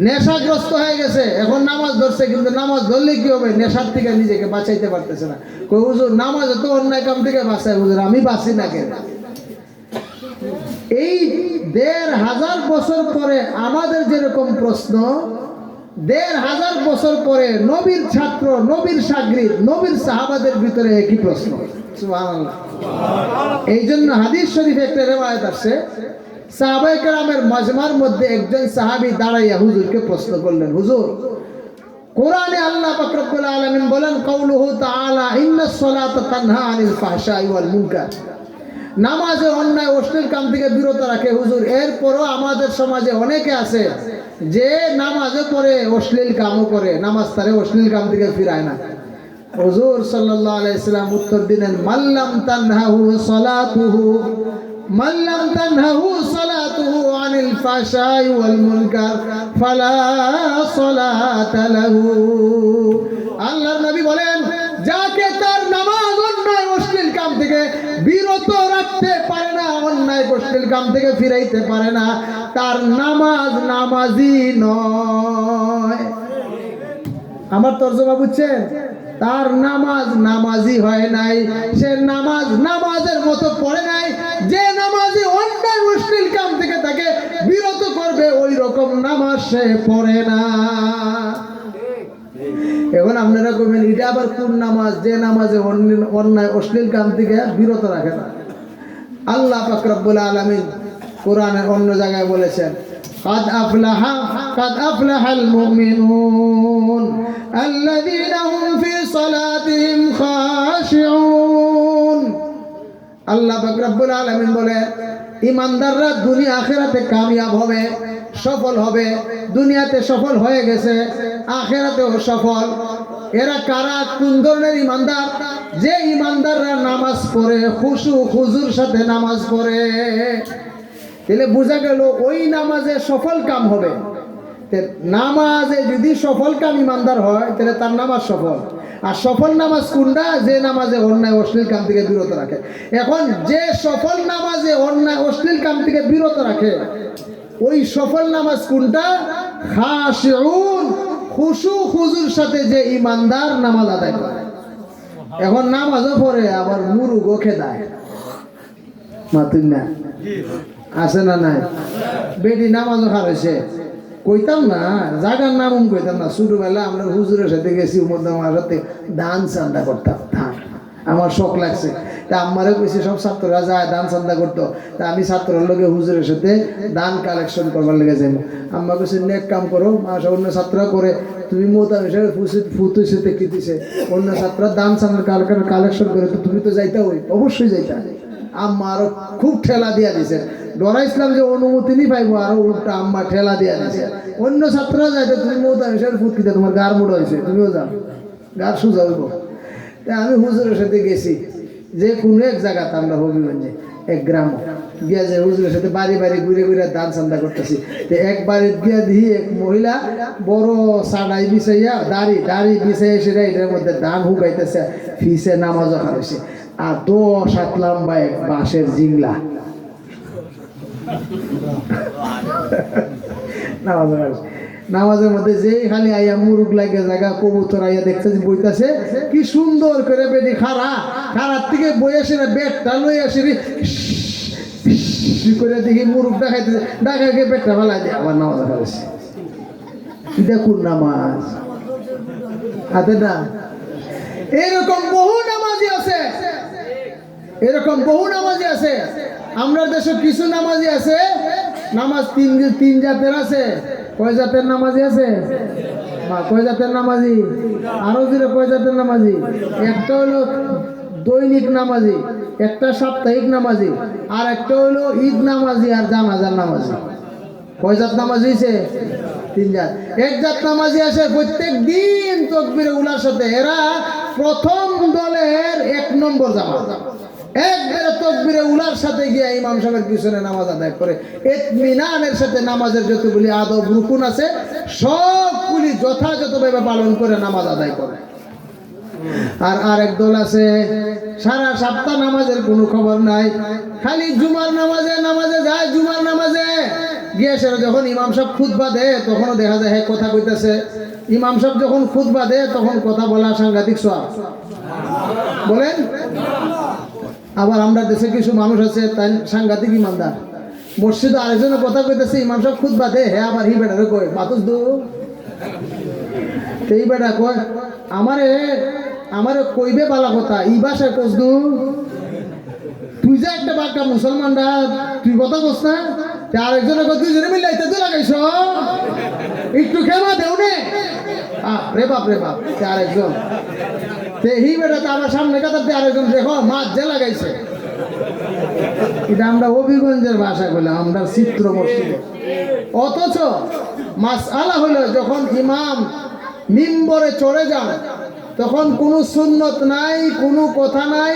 নেশাগ্রস্ত হয়ে গেছে, এখন নামাজ ধরছে, কিন্তু নামাজ ধরলে কি হবে, নেশার থেকে নিজেকে বাঁচাইতে পারতেছে না। কই হুজুর নামাজ তো অন্যায় কাম থেকে বাঁচায়, হুজুর আমি বাঁচি না কেন? এই ১৫০০ বছর পরে আমাদের যেরকম প্রশ্ন, ১৫০০ বছর পরে নবীর ছাত্র, নবীর সাগরিদ, নবীর সাহাবাদের ভিতরে একই প্রশ্ন। সুবহানাল্লাহ। এই জন্য হাদিস শরীফে একটা রিওয়ায়াত আছে, সাহাবায়ে কেরামের মাজমার মধ্যে একজন সাহাবী দাঁড়াইয়া হুজুরকে প্রশ্ন করলেন, হুজুর, কোরআনে আল্লাহ পাক রব্বুল আলামিন বলেন কাউলুহু তাআলা ইন্নাস সালাতা তানহা আনিল ফাহশাই ওয়াল মুনকার, নামাজে অন্যায় অশ্লীল কাম থেকে বিরত রাখে। হুজুর, এরপরও আমাদের সমাজে অনেকে আছে যে নামাজে পড়ে অশ্লীল কামও করে, নামাজ তারে অশ্লীল কাম থেকে ফিরায় না। হুজুর সাল্লাল্লাহু আলাইহি সাল্লাম উত্তর দিলেন, মাল্লাম তানহাহু সালাতুহু মাল্লাম তানহাহু সালাতুহু আনিল ফাহশাই ওয়াল মুনকার ফালা সালাতা লাহু। আল্লাহর নবী বলেন, যাকে তার নামাজ অন্যায় অশ্লীল কাম থেকে বিরত রাখতে পারে না, অন্যায় অশ্লীল কাম থেকে ফিরাইতে পারে না, তার নামাজ নামাজি নয়। আমার তর্জমা বুঝছেন? তার নামাজ নামাজি হয় নাই, সে নামাজ নামাজের মতো পড়ে নাই। যে নামাজি অন্যায় অশ্লীল কাম থেকে তাকে বিরত করবে, ওই রকম নামাজ সে পড়ে না। এখন আপনারা কবেন, এটা আবার কোন নামাজ যে নামাজে অন্যায় অশ্লীল কাম থেকে বিরত রাখে না? আল্লাহ পাক রব্বুল আলামিন কোরআনের অন্য জায়গায় বলেছেন, قد أفلح المؤمنون الذين هم في صلاتهم خاشعون। আল্লাহ পাক রব্বুল আলামিন বলে, ইমানদাররা দুনিয়া আখিরাতে কামিয়াব হবে, সফল হবে। দুনিয়াতে সফল হয়ে গেছে, আখিরাতেও সফল। এরা কারা, কোন ধরনের ইমানদার? যে ইমানদাররা নামাজ পড়ে, খুশু খুজুর সাথে নামাজ পড়ে। তাহলে বোঝা গেল ওই নামাজে সফল কাম হবে। নামাজে যদি সফল কাম ইমানদার হয়, তাহলে তার নামাজ সফল। আর সফল নামাজ কোনটা? যে নামাজে অন্যায় অশ্লীল কাম থেকে বিরত রাখে। এখন যে সফল নামাজে অন্যায় অশ্লীল কাম থেকে বিরত রাখে, ওই সফল নামাজ কোনটা? খাশিউন, খুশু খুজুর সাথে যে ইমানদার নামাজ আদায় করে। এখন নামাজও পড়ে, আবার মুরুগও খেদায়। মাতুন না আছে না নাই? বেটি নামাজও খারাইছে, কইতাম না, জাগার নাম কইতাম না। ছোটবেলা আমরা হুজুরের সাথে গেছি, আমার সাথে দান চান্দা করতাম। আমার শখ লাগছে, তা আমারও কইছে সব ছাত্ররা যায় দান চান্দা করতো। তা আমি ছাত্রের লগে হুজুরের সাথে দান কালেকশন করবার লেগে যাবো। আম্মা কইছে নেক কাম করো, অন্য ছাত্ররা করে, তুমি মোতা হিসেবে ফুতুইছে কি দিছে, অন্য ছাত্ররা দান চান্দা কালেকশন করে, তো তুমি তো যাইতা, ওই অবশ্যই যাইতা। আম্মা আরো খুব ঠেলা দিয়া দিছে, ডরাইছিলাম যে অনুমতি নি পাইবো, আরো উল্টা আম্মা ঠেলা দিয়া দিছে। অন্য ছাত্ররা যাইতে, তুমি মোতা হিসেবে ফুট কিতা, তোমার গার মুড়া হয়েছে, তুমিও যাও, গার সোজা হইব। আমি হুজুরের সাথে গেছি, যে কোনো এক জায়গাতে আমরা হবিগঞ্জে এক গ্রাম গিয়া, যে হুজুরের সাথে বাড়ি বাড়ি ঘুরে ঘুরে দান চান্দা করতেছি। তো এক বাড়ির গিয়া দিই এক মহিলা বড় সাড়াই বিছাইয়া দাড়ি বিছাইয়া সেটা এটার মধ্যে দান হুকাইতেছে, ফিসে নামাজও খাওয়াইছে। আর 10 হাত লম্বা এক বাঁশের জিংলা নামাজের মধ্যে যেই খালি আইয়া মুরুগ লাগে জায়গা কবুতর আইয়া দেখছে যে বইতাছে, কি সুন্দর করে বেটি খারাপ থেকে বইয়াছে না, বেটটা লই আসে করে দেখি মুরুগ দেখাইতেছে, ডাকাকে পেটটা ফেলাই দিয়ে আবার নামাজ খাওয়াইছে। এটা কোন নামাজ? হাতে না। এরকম বহু নামাজি আছে, এরকম বহু নামাজি আছে। আমরা দেশে কিছু নামাজি আছে, নামাজ তিন জাতের আছে। কয় জাতের নামাজি আছে? কয় জাতের নামাজি? আরো জোরে কয় জাতের নামাজি? একটা হলো দৈনিক নামাজি, একটা সাপ্তাহিক নামাজি, আর একটা হলো ঈদ নামাজি আর জানাজার নামাজি। কয় জাত নামাজি হয়েছে? 3 জাত। এক জাত নামাজি আছে প্রত্যেক দিন তাকবীরে উলার সাথে, এরা প্রথম দলের 1 নম্বর জামাত। একবারে তাকবীরে উলার সাথে গিয়ে ইমাম সাহেবের পিছনে নামাজ আদায় করে, ইতমিনানের সাথে নামাজের যতগুলি আদব রুকুন আছে সবগুলি যথাযথভাবে পালন করে নামাজ আদায় করে। আর আরেক দল আছে, সারা সপ্তাহ নামাজের কোনো খবর নাই, খালি জুমার নামাজে যায়। জুমার নামাজে গিয়ে সেটা যখন ইমাম সাহেব খুতবা দেয়, তখনও দেখা যায় কথা কইতেছে। ইমাম সাহেব যখন খুতবা দেয়, তখন কথা বলা সাংঘাতিক সওয়াব, বলেন। আবার আমরা দেশে কিছু মানুষ আছে তাই সাংঘাতিক ইমানদার, মসজিদে আরেকজনের কথা কইতেছে, ইমাম সাহেব খুতবা দেয়, হ্যাঁ আবার হি বেটারে কয় বাতুস দু, এই বেটা কয় আমারে আমার কইবে বালা কথা এই ভাষায় কসদু তুই যে একটা বাক্কা মুসলমানরা তুই কথা কস না আরেকজনের কথা দুইজনে মিলাইতে তো লাগাইছ একটু খেমা দেও নে রে বাপ আরেকজন হি বেটা তো আমার সামনে কাতারতে আরেকজন দেখো মাছ যে লাগাইছে এটা আমরা হবিগঞ্জের ভাষা বলে আমরা চিত্র মসজিদে অথচ মাসআলা হলো যখন ইমাম মিম্বরে চড়ে যান তখন কোনো সুন্নত নাই কোনো কথা নাই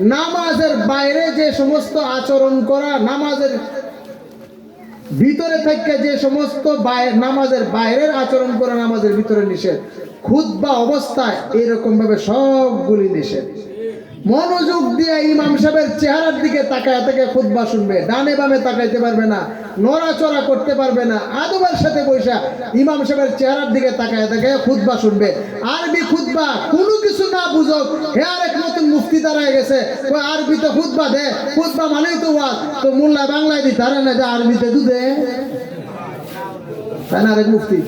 নামাজের বাইরে যে সমস্ত আচরণ করা নামাজের ভিতরে থেকে যে সমস্ত নামাজের বাইরের আচরণ করা নামাজের ভিতরে নিষেধ খুতবা অবস্থায় এরকম ভাবে সবগুলি নিষেধ মনোযোগ দিয়ে ইমাম সাহেবের চেহারার দিকে তাকায় থেকে খুতবা শুনবে ডানে বামে তাকাইতে পারবে না নড়াচড়া করতে পারবে না আদবের সাথে বৈশা ইমাম সাহেবের চেহারার দিকে তাকায় থেকে খুতবা শুনবে আরবি খুতবা কোনো কিছু না বুঝক হে আরেক নতুন মুফতি দাঁড়ায় গেছে ওই আরবিতে খুতবা দে খুতবা মানেই তো ওয়াজ তো মোল্লা বাংলায় দিতে পারে না যে আরবিতে দুধে তাই না আরেক মুফতি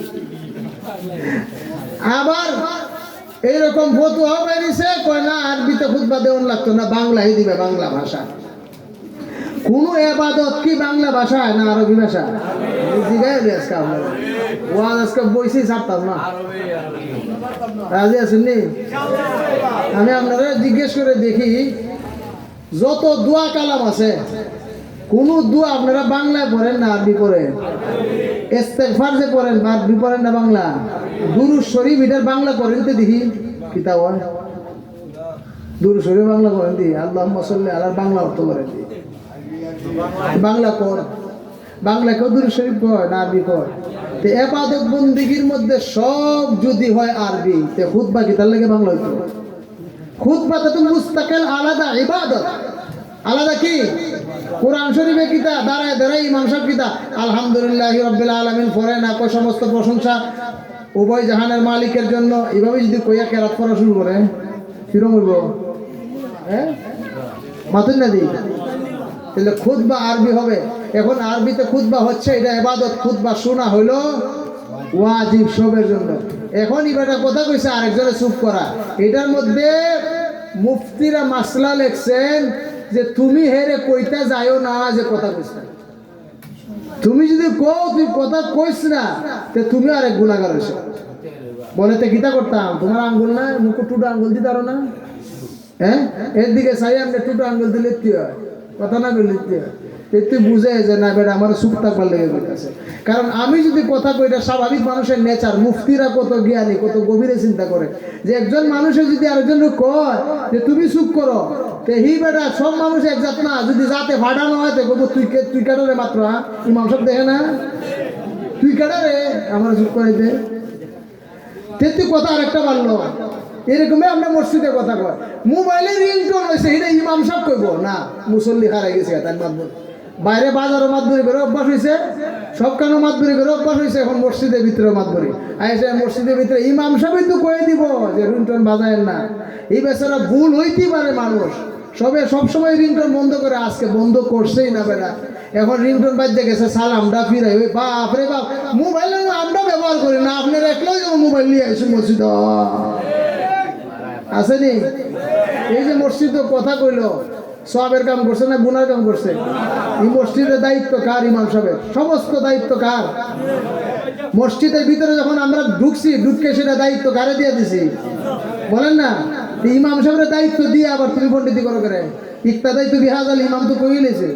আবার এইরকম ফতুয়া বেরিয়েছে কয় না আরবিতে খুতবা দেওয়ান লাগতো না বাংলায় দিবে বাংলা ভাষা কোন ইবাদত কি বাংলা ভাষায় না আরবি ভাষা জিগায় আজকে আপনারা ওয়াজ আজকে বইছি ছাড়তাম না রাজি আছেন নি আমি আপনারা জিজ্ঞেস করে দেখি যত দোয়া কালাম আছে কোন দোয়া আপনারা বাংলায় পড়েন না আরবি পড়েন ইস্তেগফার যে পড়েন আরবি পড়েন না বাংলা দুরূদ শরীফ এটার বাংলা পড়েন তো দেখি কিতাব দুরূদ শরীফ বাংলা পড়েন দি আল্লাহুম্মা সাল্লি আলা বাংলা অর্থ করেন দি বাংলা পড় বাংলা কেউ দুরূদ শরীফ পড়ে না আরবি পড়ে তো ইবাদত বন্দেগীর মধ্যে সব যদি হয় আরবি তে খুতবা কি তার লাগে বাংলা হইতো খুতবা তো মুস্তাকিল আলাদা ইবাদত আলাদা কি কোরআন শরীফে কিতা দাঁড়ায় দাঁড়ায় ইমাম সাহেব কিতা আলহামদুলিল্লাহি রাব্বিল আলামিন পড়ে না কো সমস্ত প্রশংসা উভয় জাহানের মালিকের জন্য এভাবে যদি কইয়া কেরাত পড়া শুরু করে কিরম হইব হ্যাঁ মাতুন না দিই তাহলে খুতবা আরবি হবে এখন আরবিতে খুতবা হচ্ছে এটা ইবাদত খুতবা শোনা হইলো ওয়াজিব সবের জন্য এখন ইবাদত কথা কইছে আরেকজনে চুপ করা এটার মধ্যে মুফতিরা মাসলা লেখছেন যে তুমি হেরে কইতা যাইও না যে কথা কইছ তুমি যদি কও তুই কথা কইস না তে তুমি আরেক গুনাহগার হইছো বলে তে কিতা করতাম তোমার আঙ্গুল না মুখ টুটো আঙ্গুল দিতে পারো না হ্যাঁ এর দিকে চাই আমরা টুটো আঙ্গুল দিলে কি হয় কথা না বললে কি হয় তুই বুঝে যে না বেটা আমার চুপ থাকবার লেগে গেছে কারণ আমি যদি কথা কই এটা স্বাভাবিক মানুষের নেচার মুফতিরা কত জ্ঞানী কত গভীরে চিন্তা করে যে একজন মানুষের যদি আরেকজনকে কয় যে তুমি চুপ করো তে হি বেটা সব মানুষ এক জাত না যদি যাতে ফাটানো হয় তো তুই কাটারে মাত্র ইমাম সাহেব দেখে না তুই কাটারে আমার চুপ করাইতে তুই কথা আরেকটা বাড়লো এরকমই আমরা মসজিদে কথা কয় মোবাইলে রিংটোন হয়েছে এটা ইমাম সাহেব কইব না মুসল্লি হারাই গেছে তার মাতবর বাইরে বাজারও মাতবরি করে অভ্যাস হয়েছে সব কেন মাতবরি করে অভ্যাস হয়েছে এখন মসজিদের ভিতরে মাতবরি আইসে মসজিদের ভিতরে ইমাম সাহেবই তো কয়ে দিব যে রিংটোন বাজায়েন না এই বেচারা ভুল হইতেই পারে মানুষ সবসময় রিংটোন বন্ধ করে আজকে বন্ধ করছেই না বেটা এখন রিংটোন বাজতে গেছে সালামটা ফিরাই ওই বাপ রে বাপ মোবাইল আমরা ব্যবহার করি না আপনার একলাই যেমন মোবাইল নিয়ে আসুন মসজিদ আসেনি এই যে মসজিদ কথা কইলো সবের কাম করছে না গুনার কাম করছে এই মসজিদের দায়িত্ব কার ইমাম সাহেবের সমস্ত দায়িত্ব কার মসজিদের ভিতরে যখন আমরা ঢুককে সেটা দায়িত্ব কারে দিয়ে দিছি বলেন না ইমাম সাহেবের দায়িত্ব দিয়ে আবার তুমি পণ্ডিতি করো করে ইক্তাদাই তো বিহাজাল ইমাম তো কইলেছে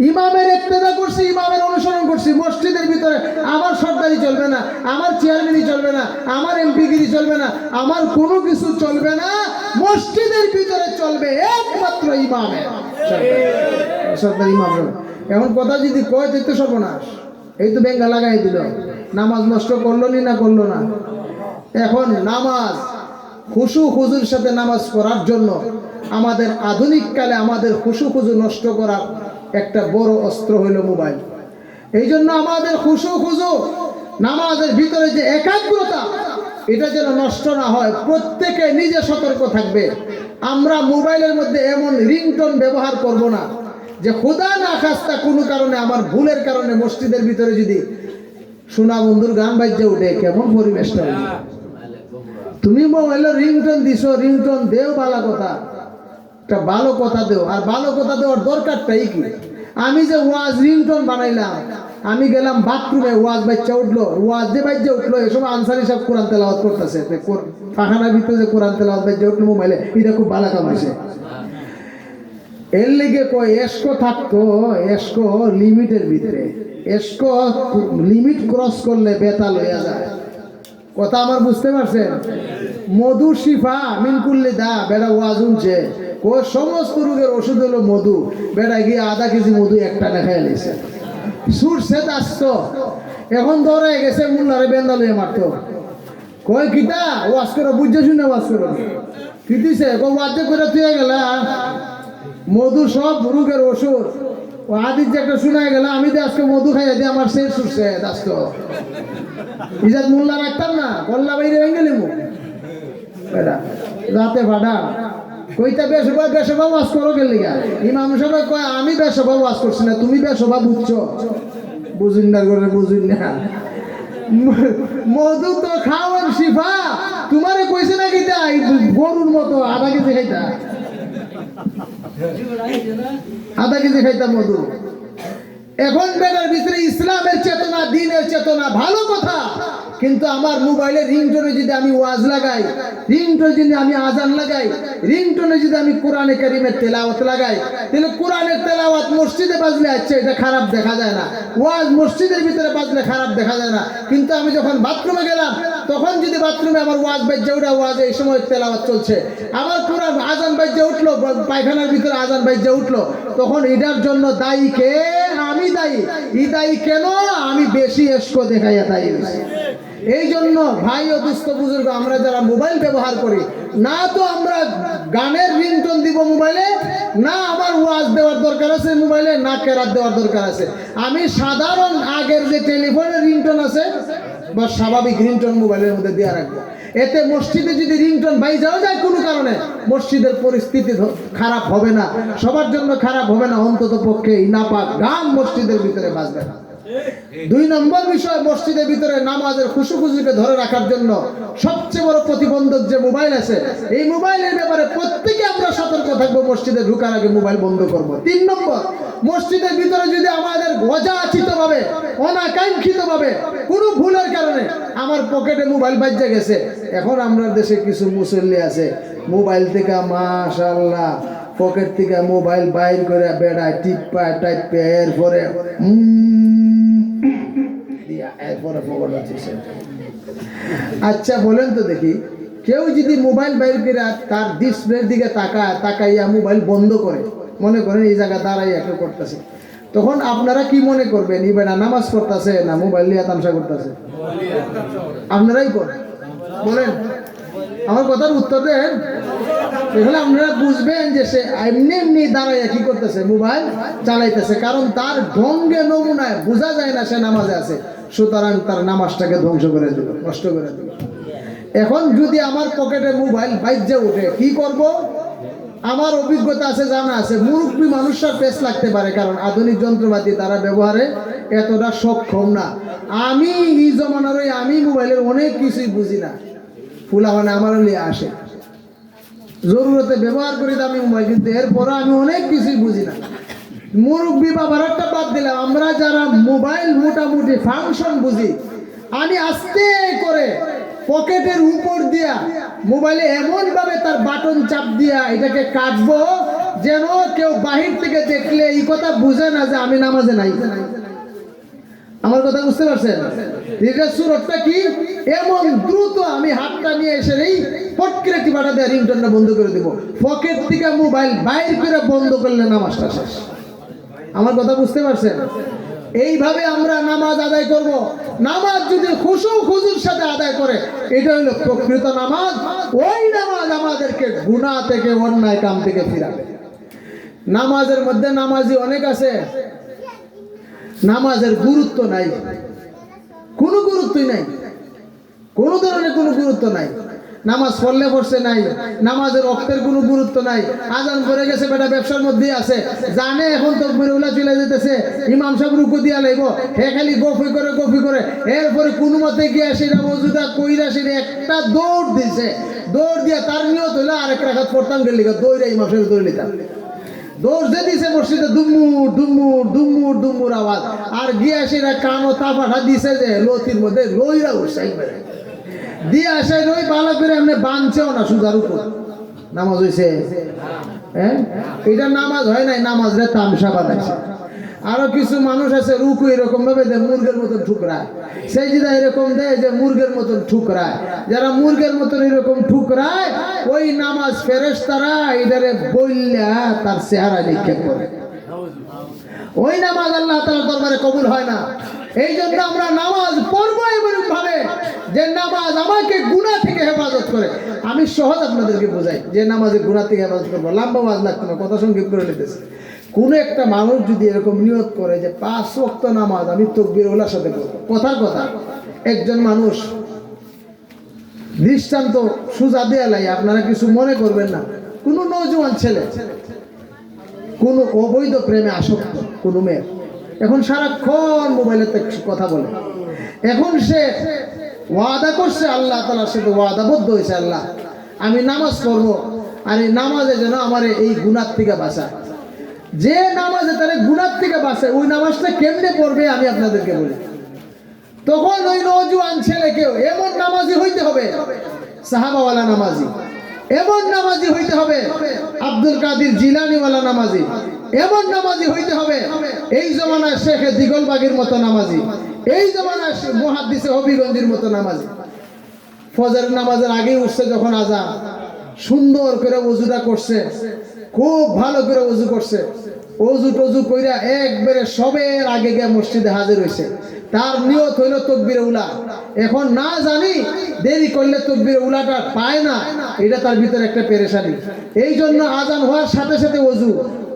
ইমামের ইক্তেদা করছি ইমামের অনুসরণ করছি মসজিদের ভিতরে আমার সরকারি চলবে না আমার চেয়ারম্যানই চলবে না আমার এমপিগিরি চলবে না আমার কোনো কিছু চলবে না মসজিদের ভিতরে চলবে একমাত্র ইমামের সরকারি ইমাম এখন কথা যদি কয় তো সর্বনাশ এই তো বেঙ্গা লাগাই দিল নামাজ নষ্ট করলো না করলো না এখন নামাজ খুশু খুজুর সাথে নামাজ পড়ার জন্য আমাদের আধুনিক কালে আমাদের খুশু খুজু নষ্ট করার একটা বড় অস্ত্র হইল মোবাইল এই জন্য আমাদের খুশু খুজু নামাজের ভিতরে যে একাগ্রতা এটা যেন নষ্ট না হয় প্রত্যেকে নিজে সতর্ক থাকবে আমরা মোবাইলের মধ্যে এমন রিংটোন ব্যবহার করব না যে খোদা না খাস্তা কোনো কারণে আমার ভুলের কারণে মসজিদের ভিতরে যদি সোনা বন্ধুর গান বাজছে উঠে কেমন পরিবেশটা তুমি মোবাইলে রিংটোন দিছো, রিংটোন দেও ভালো কথা, একটা ভালো কথা দেও। আর ভালো কথা দেওয়ার দরকারটাই কি? আমি যে ওয়াজ রিংটোন বানাইলাম, আমি গেলাম বাথরুমে, ওয়াজ বাচ্চা উঠলো, ওয়াজ যে বাচ্চা উঠলো, এসব আনসারি সব কোরআন তেলাওয়াত করতেছে, পাখানার ভিতরে যে কোরআন তেলাওয়াত বাচ্চা উঠলো মোবাইলে, এটা খুব ভালো কাম হয়েছে। এর লেগে কয় এসকো থাকতো, এসকো লিমিটের ভিতরে, এসকো লিমিট ক্রস করলে বেতাল হয়ে যায়। কথা আমার বুঝতে পারছেন? মধু শিফা মিনকুল্লি দা, বেড়া ওয়াজ উনছে, ও সমস্ত রোগের ওষুধ হলো মধু। বেড়া গিয়ে আধা কেজি মধু একটা লেখায় এলেছে, সুরছে আসতো, এখন ধরে গেছে মুল্লারে বেন্দা লইয়া মারতো। কয় কিতা ওয়াজ করো, বুঝছে শুনে ওয়াজ করো, কি দিছে ওয়াজ করে তুই গেলা মধু সব রোগের ওষুধ। ও আদির যে একটা শোনা গেল, আমি তো আজকে মধু খাইয়া দিয়ে আমার শেষ সুরছে আসতো। ইজাত মোল্লা রাখতাম না, কল্লা বাইরে ভেঙে নিব রাতে ভাড়া কইতা বেশবা বেশবা ওয়াজ করো গেলে গা। ইমাম সাহেব কয় আমি বেশবা ওয়াজ করছি না, তুমি বেশবা বুঝছো, বুঝুন না করে বুঝুন না। মধু তো খাওয়ার শিফা, তোমারে কইছে না কিতা গরুর মতো আধা কেজি খাইতা, আধা কেজি খাইতাম মধু। এখন বেটার ভিতরে ইসলামের চেতনা, দ্বীনের চেতনা, ভালো কথা, কিন্তু আমার মোবাইলে রিংটোনে যদি আমি ওয়াজ লাগাই, রিংটোনে যদি আমি আজান লাগাই, রিংটোনে যদি আমি কোরআনে কারিমের তেলাওয়াত লাগাই, তাহলে কোরআনের তেলাওয়াত মসজিদে বাজলে আচ্ছা এটা খারাপ দেখা যায় না, ওয়াজ মসজিদের ভিতরে বাজলে খারাপ দেখা যায় না। কিন্তু আমি যখন বাথরুমে গেলাম, তখন যদি বাথরুমে আমার ওয়াজ বাজ্যে উঠা, ওয়াজ এই সময় তেলাওয়াত চলছে, আমার কোরআন আজান বাজ্যে উঠলো, পায়খানার ভিতরে আজান বাজ্যে উঠলো, তখন এটার জন্য দায়ী কে? আমি দায়ী। এই দায়ী কেন? আমি বেশি এসকো দেখাইয়া দায়ী। এই জন্য ভাই ও দুস্থ বুজুর্গ, আমরা যারা মোবাইল ব্যবহার করি, না তো আমরা গানের রিংটোন দিব মোবাইলে, না আমার ওয়াজ দেওয়ার দরকার আছে মোবাইলে, না কেরাত দেওয়ার দরকার আছে। আমি সাধারণ আগের যে টেলিফোনের রিংটোন আছে বা স্বাভাবিক রিংটোন মোবাইলের মধ্যে দিয়ে রাখবো। এতে মসজিদে যদি রিংটোন বাই যাওয়া যায় কোনো কারণে, মসজিদের পরিস্থিতি খারাপ হবে না, সবার জন্য খারাপ হবে না, অন্তত পক্ষে নাপাক গান মসজিদের ভিতরে বাজবে না। 2 নম্বর বিষয়, মসজিদের ভিতরে নামাজের খুশুখুশুকে ধরে রাখার জন্য সবচেয়ে বড় প্রতিবন্ধক যে মোবাইল আছে, এই মোবাইলের ব্যাপারে প্রত্যেকে আমরা সতর্ক থাকবো, মসজিদে ঢোকার আগে মোবাইল বন্ধ করব। 3 নম্বর, মসজিদের ভিতরে যদি আমাদের অযাচিতভাবে, অনাকাঙ্ক্ষিতভাবে, কোনো ভুলের কারণে আমার পকেটে মোবাইল বাজে গেছে, এখন আমরা দেশে কিছু মুসল্লি আছে মোবাইল থেকে মাশাআল্লাহ পকেট থেকে মোবাইল বাইর করে বেড়ায়, টিপা টাইপে, এরপরে আচ্ছা বলেন তো দেখি, কেউ যদি মোবাইল বাইর করে তার ডিসপ্লের দিকে তাকাইয়া মোবাইল বন্ধ করে, মনে করেন এই জায়গা দাঁড়াইয়া কেউ করতেছে, তখন আপনারা কি মনে করবেন? এই বেটা নামাজ পড়তেছে না মোবাইল নিয়ে তামসা করতেছে? আপনারাই করেন, বলেন, আমার কথার উত্তর দেন। এখানে আপনারা বুঝবেন যে সে এমনি এমনি দাঁড়াইয়া কি করতেছে, মোবাইল চালাইতেছে, কারণ তার ঢঙ্গে নমুনায় বোঝা যায় না সে নামাজে আছে, সুতরাং তার নামাজটাকে ধ্বংস করে দিল, নষ্ট করে দিল। এখন যদি আমার পকেটে মোবাইল বাইজে উঠে কি করব? আমার অভিজ্ঞতা আছে, জানা আছে, মুরব্বী মানুষরা পেস লাগতে পারে, কারণ আধুনিক যন্ত্রপাতি তারা ব্যবহারে এতটা সক্ষম না। আমি এই জমানার আমি মোবাইলের অনেক কিছুই বুঝি না, ফুলাবানে আমার লিয়ে আসে, জরুরতে ব্যবহার করি তো আমি মোবাইল, কিন্তু এরপরও আমি অনেক কিছুই বুঝি না। মুরব্বী বাবার একটা বাদ দিলাম, আমরা যারা মোবাইল মোটামুটি ফাংশন বুঝি, আমি আস্তে করে পকেটের উপর দিয়া মোবাইলে এমন ভাবে তার বাটন চাপ দিয়া এটাকে কাটবো যেন কেউ বাহির থেকে দেখলে এই কথা বুঝে না যে আমি নামাজে নাই। আমার কথা বুঝতে পারছেন? এটা সুরতটা কি? এমন দ্রুত আমি হাতটা নিয়ে এসে এই পটকিরে টিপাটা দিয়ে রিংটোনটা বন্ধ করে দেব, পকেট থেকে মোবাইল বাইর করে বন্ধ করলে নামাজটা শেষ। আমার কথা বুঝতে পারছেন? এইভাবে আমরা নামাজ আদায় করব। নামাজ যদি খুশু খুজুর সাথে আদায় করে, এটা হলো প্রকৃত নামাজ। ওই নামাজ আমাদেরকে গুনাহ থেকে, অন্যায় কাম থেকে ফিরাবে। নামাজের মধ্যে নামাজি অনেক আছে, নামাজের গুরুত্ব নাই, কোনো গুরুত্বই নাই, কোনো ধরনের কোনো গুরুত্ব নাই। নামাজ পড়লে পড়ছে নাই, নামাজের অক্তের কোনো গুরুত্ব নাই, আজান করে গেছে বেটা ব্যবসার মধ্যে আছে, জানে এখন তাকবীরে উলা চলে যেতেছে, ইমাম সাহেব রুকু দিয়া লাইব, হে খালি গফি করে এরপরে কোনো মতে গিয়ে সেটা ওযুটা কইরা সেটা একটা দৌড় দিছে, দৌড় দিয়া তার নিয়ত হইলো আরেক রাকাত পড়তাম গেলি দৌড়ে ইমাম সাহেব দৌড় নিতাম, দৌড় যে দিছে মসজিদে দুমুর আওয়াজ, আর গিয়া সেটা কানো তাপাটা দিছে যে লতির মধ্যে লইরা উঠছে দিয়ে আসে রই ভালো করে এমনি বাঁধছেও না সুজার উপর। নামাজ হয়েছে? হ্যাঁ, এটা নামাজ হয় নাই, নামাজ রে তামসা বানাইছে। আরো কিছু মানুষ আছে রুকু এরকম ভাবে দেয় মুরগের মতন ঠুকরায়, সেই জিদা এরকম দেয় যে মুরগের মতন ঠুকরায়, যারা মুরগের মতন এরকম ঠুকরায় ওই নামাজ ফেরেশতারা এটারে বললা তার চেহারা নিক্ষেপ করে, ওই নামাজ আল্লাহ তাআলার দরবারে কবুল হয় না। এই জন্য আমরা নামাজ পড়বো এমন ভাবে যে নামাজ আমাকে গুনাহ থেকে হেফাজত করে। আমি সহজ আপনাদেরকে বোঝাই যে নামাজে গুনাহ থেকে হেফাজত করবো, লম্বা ওয়াজ লাগতো না, কথা সংক্ষেপ করে নিতেছে। কোন একটা মানুষ যদি এরকম নিয়ত করে যে 5 ওয়াক্ত নামাজ আমি তাকবীর উলার সাথে পড়বো, কথার কথা একজন মানুষ দৃষ্টান্ত সুজা দেয়া লাই, আপনারা কিছু মনে করবেন না, কোন নওজোয়ান ছেলে কোন অবৈধ প্রেমে আসক্ত কোন মেয়ে, এখন সারাক্ষণ মোবাইলে কথা বলে, এখন সে ওয়াদা করছে আল্লাহ তাআলার সাথে ওয়াদাবদ্ধ হয়েছে, আল্লাহ আমি নামাজ পড়বো আর এই নামাজে যেন আমার এই গুনাহ থেকে বাঁচায়। যে নামাজে তার গুনাহ থেকে বাঁচায় ওই নামাজটা কেমনে পড়বে আমি আপনাদেরকে বলি। তখন ওই নওজোয়ান ছেলেকেও এমন নামাজি হইতে হবে, সাহাবাওয়ালা নামাজি, এমন নামাজি হইতে হবে আব্দুল কাদের জিলানীওয়ালা নামাজি, এমন নামাজি হইতে হবে এই জমানায় শেখ দিগলবাগের মতো নামাজি, এই জমানায় মুহাদ্দিসে হবিগঞ্জের মতো নামাজি। ফজরের নামাজের আগেই উঠছে যখন আজান, সুন্দর করে ওযুটা করছে, খুব ভালো করে ওযু করছে, ওযু টযু কইরা একবারে সবের আগে গিয়ে মসজিদে হাজির হইছে, তার নিয়ত হইল তাকবীরে উলা। এখন না জানি দেরি করলে তাকবীরে উলাটা পায় না, এটা তার ভিতরে একটা পেরেশানি। এই জন্য আজান হওয়ার সাথে সাথে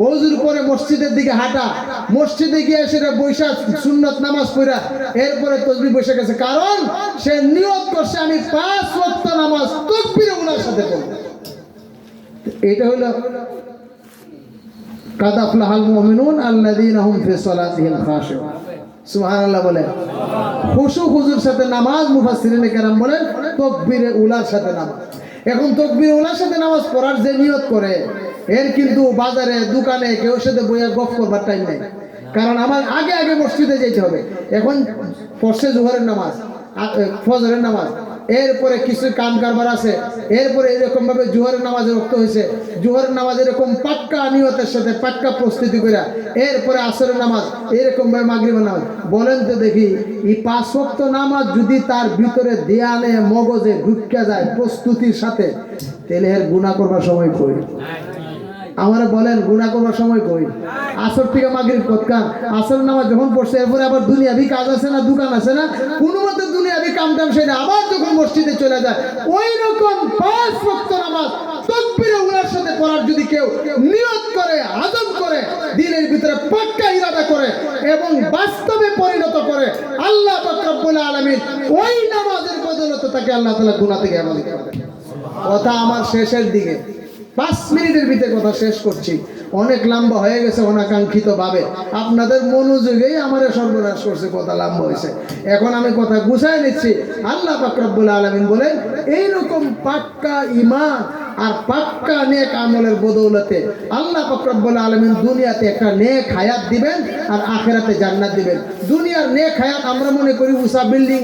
ওযুর পরে মসজিদের দিকে হাঁটা, মসজিদে গিয়ে সেটা বৈশা সুন্নত নামাজ পড়া, এরপরে তাসবিহ বসে গেছে, কারণ সে নিয়ত করছে আমি 5 ওয়াক্ত নামাজ তাকবীরে উলার সাথে পড়ব। এটা হলো কাদ আফলাহাল মুমিনুন আল্লাযীনা হুম ফি সালাতিহিম খাশিউন, সুবহানাল্লাহ বলে। খুশু খুজুর সাথে নামাজ, মুফাসসিরিনে কেরাম বলেন তাকবীরে উলার সাথে নামাজ। এখন তাকবীরে উলার সাথে নামাজ পড়ার যে নিয়ত করে এর কিন্তু বাজারে দোকানে কেউ সাথে বইয়া গপ করবার টাইম নেই, কারণ আমার আগে আগে মসজিদে যেতে হবে। এখন পড়ছে জোহরের নামাজ, ফজরের নামাজ, এরপরে কিছু কাম কারবার আছে, এরপরে এরকম ভাবে জোহরের নামাজের ওয়াক্ত হয়েছে, জোহরের নামাজ এরকম পাক্কা নিয়তের সাথে পাক্কা প্রস্তুতি করে, এরপরে আসরের নামাজ, এরকম ভাবে মাগরিবের নামাজ। বলেন তো দেখি এই 5 ওয়াক্ত নামাজ যদি তার ভিতরে ধ্যানে মগজে ঢুকে যায় প্রস্তুতির সাথে, তাহলে এর গুনাহ করবার সময় কই? আমারে বলেন গুনাহ করবার সময় কই? আসর থেকে মাগরিব কতক্ষণ, আসর নামাজ যখন পড়ছে এরপরে আবার দুনিয়াবি কাজ আছে না, দোকান আছে না, কোনো মতে দুনিয়াবি কামটাম সেটা আবার যখন মসজিদে চলে যায়, ওই রকম 5 ওয়াক্ত নামাজ তাকবীরে উলার সাথে পড়ার যদি কেউ নিয়ত করে, আযম করে, দিলের ভিতরে পাক্কা ইরাদা করে এবং বাস্তবে পরিণত করে, আল্লাহ পাক রব্বুল আলামিন ওই নামাজের বদৌলতে তাকে আল্লাহ তাআলা গুনাহ থেকে হেফাজত করবে। কথা আমার শেষের দিকে, 5 মিনিটের ভিতরে কথা শেষ করছি, অনেক লম্বা হয়ে গেছে অনাকাঙ্ক্ষিত ভাবে, আপনাদের মনোযোগেই আমার সর্বনাশ করছে, কথা লম্বা হয়েছে। এখন আমি কথা গুছাই নিচ্ছি। আল্লাহ পাক রব্বুল আলামিন বলেন এইরকম পাক্কা ঈমান আর পাক্কা নেক আমলের বদৌলতে আল্লাহ পাক রব্বুল আলামিন দুনিয়াতে একটা নেক হায়াত দিবেন আর আখিরাতে জান্নাত দিবেন। দুনিয়ার নেক হায়াত আমরা মনে করি উঁচা বিল্ডিং,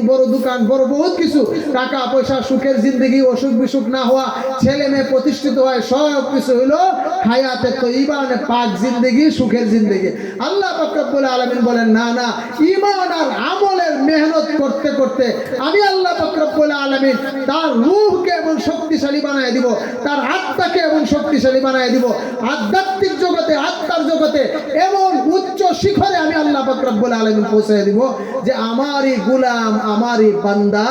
বড় দোকান, বড় বহুত কিছু, টাকা পয়সা, সুখের জিন্দগি, অসুখ বিসুখ না হওয়া, ছেলে মেয়ে প্রতিষ্ঠিত হয়, সব কিছু হলো হায়াতে তয়্যিবা মানে পাক জিন্দগি, সুখের জিন্দগি। আল্লাহ পাক রব্বুল আলামিন বলেন না না, ঈমান আর আমলের মেহনত করতে করতে আমি আল্লাহ পাক রব্বুল আলামিন তার রূহকে এমন শক্তিশালী বানায় দিব, তার আত্মাকে এমন শক্তিশালী বানায় দিব, আধ্যাত্মিক জগতে, আত্মার জগতে এমন উচ্চ শিখরে আমি আল্লাহ পাক রব্বুল আলামিন পৌঁছে দিব যে আমারই গোলাম, আমারই বান্দা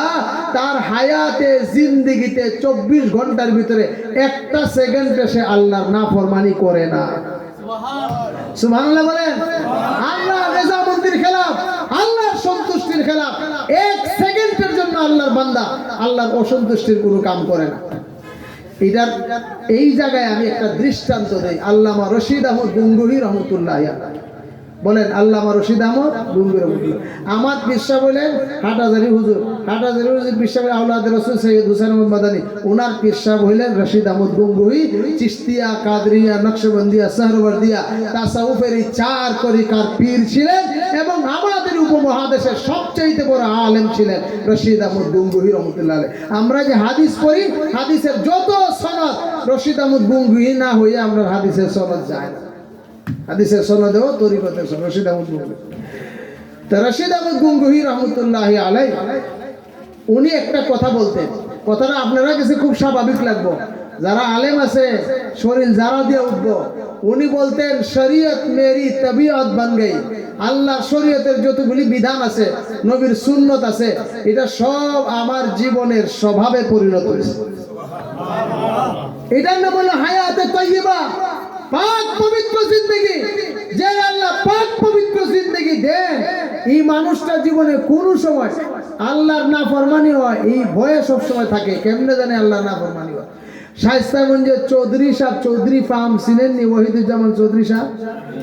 তার হায়াতে জিন্দেগিতে 24 ঘন্টার ভিতরে একটা সেকেন্ডে সে আল্লাহর নাফরমানি করে না। সুবহানাল্লাহ বলেন। আল্লাহ রেজামন্দির খেলাফ, আল্লাহর সন্তুষ্টির খেলাফ 1 সেকেন্ডের জন্য আল্লাহর বান্দা আল্লাহর অসন্তুষ্টির কোনো কাম করে না। এটার এই জায়গায় আমি একটা দৃষ্টান্ত দেই। আল্লামা রশিদ আহমদ গঙ্গুহি রহমতুল্লাহ আলাইহি বলেন, আল্লামা রশিদ আহমদ গঙ্গুহি রহমতুল্লাহ, আমার পিসা বলেন হাটহাজারী হুজুর, হাটহাজারী হুজুর পিসা বলেন আওলাদে রাসূল সৈয়দ হুসাইন আহমদ মাদানী, ওনার পিসা হইলেন রশিদ আহমদ গঙ্গুহি। চিশতিয়া, কাদরিয়া, নকশবন্দিয়া, সাহরওয়ার্দিয়া তাসাউফের এই 4 তরিকার পীর ছিলেন এবং আমাদের উপমহাদেশের সবচেয়ে বড় আলেম ছিলেন রশিদ আহমদ গঙ্গুহি রহমতুল্লাহ আলাইহি। আমরা যে হাদিস পড়ি, হাদিসের যত সনদ রশিদ আহমদ গঙ্গুহি না হয়ে আমরা হাদিসের সনদ যায় না। হাদিসের সনদেও তরিকতের সনদ রশিদ আহমদ গঙ্গুহি। তো রশিদ আহমদ গঙ্গুহি রহমতুল্লাহ আলাইহি উনি একটা কথা বলতেন, কথাটা আপনারা কাছে খুব স্বাভাবিক লাগবে, যারা আলেম আছে শরীর যারা দিয়ে উঠবো। উনি বলতেন শরীয়ত মেরি তবিয়ত বান গই, আল্লাহ শরীয়তের যতগুলি বিধান আছে, নবীর সুন্নত আছে, এটা সব আমার জীবনের স্বভাবে পরিণত হয়েছে। এটার নাম হলো হায়াতে তাইয়্যিবা, পাক পবিত্র জিন্দেগি। যে আল্লাহ পাক পবিত্র জিন্দেগি দেন, এই মানুষটা জীবনে কোনো সময় আল্লাহর নাফরমানি হয় এই ভয়ে সব সময় থাকে। কেমনে জানে আল্লাহর নাফরমানি হয়? শায়েস্তাগঞ্জের চৌধুরী সাহেব, চৌধুরী ফার্ম চিনেননি? ওহিদুজ্জামান চৌধুরী সাহেব,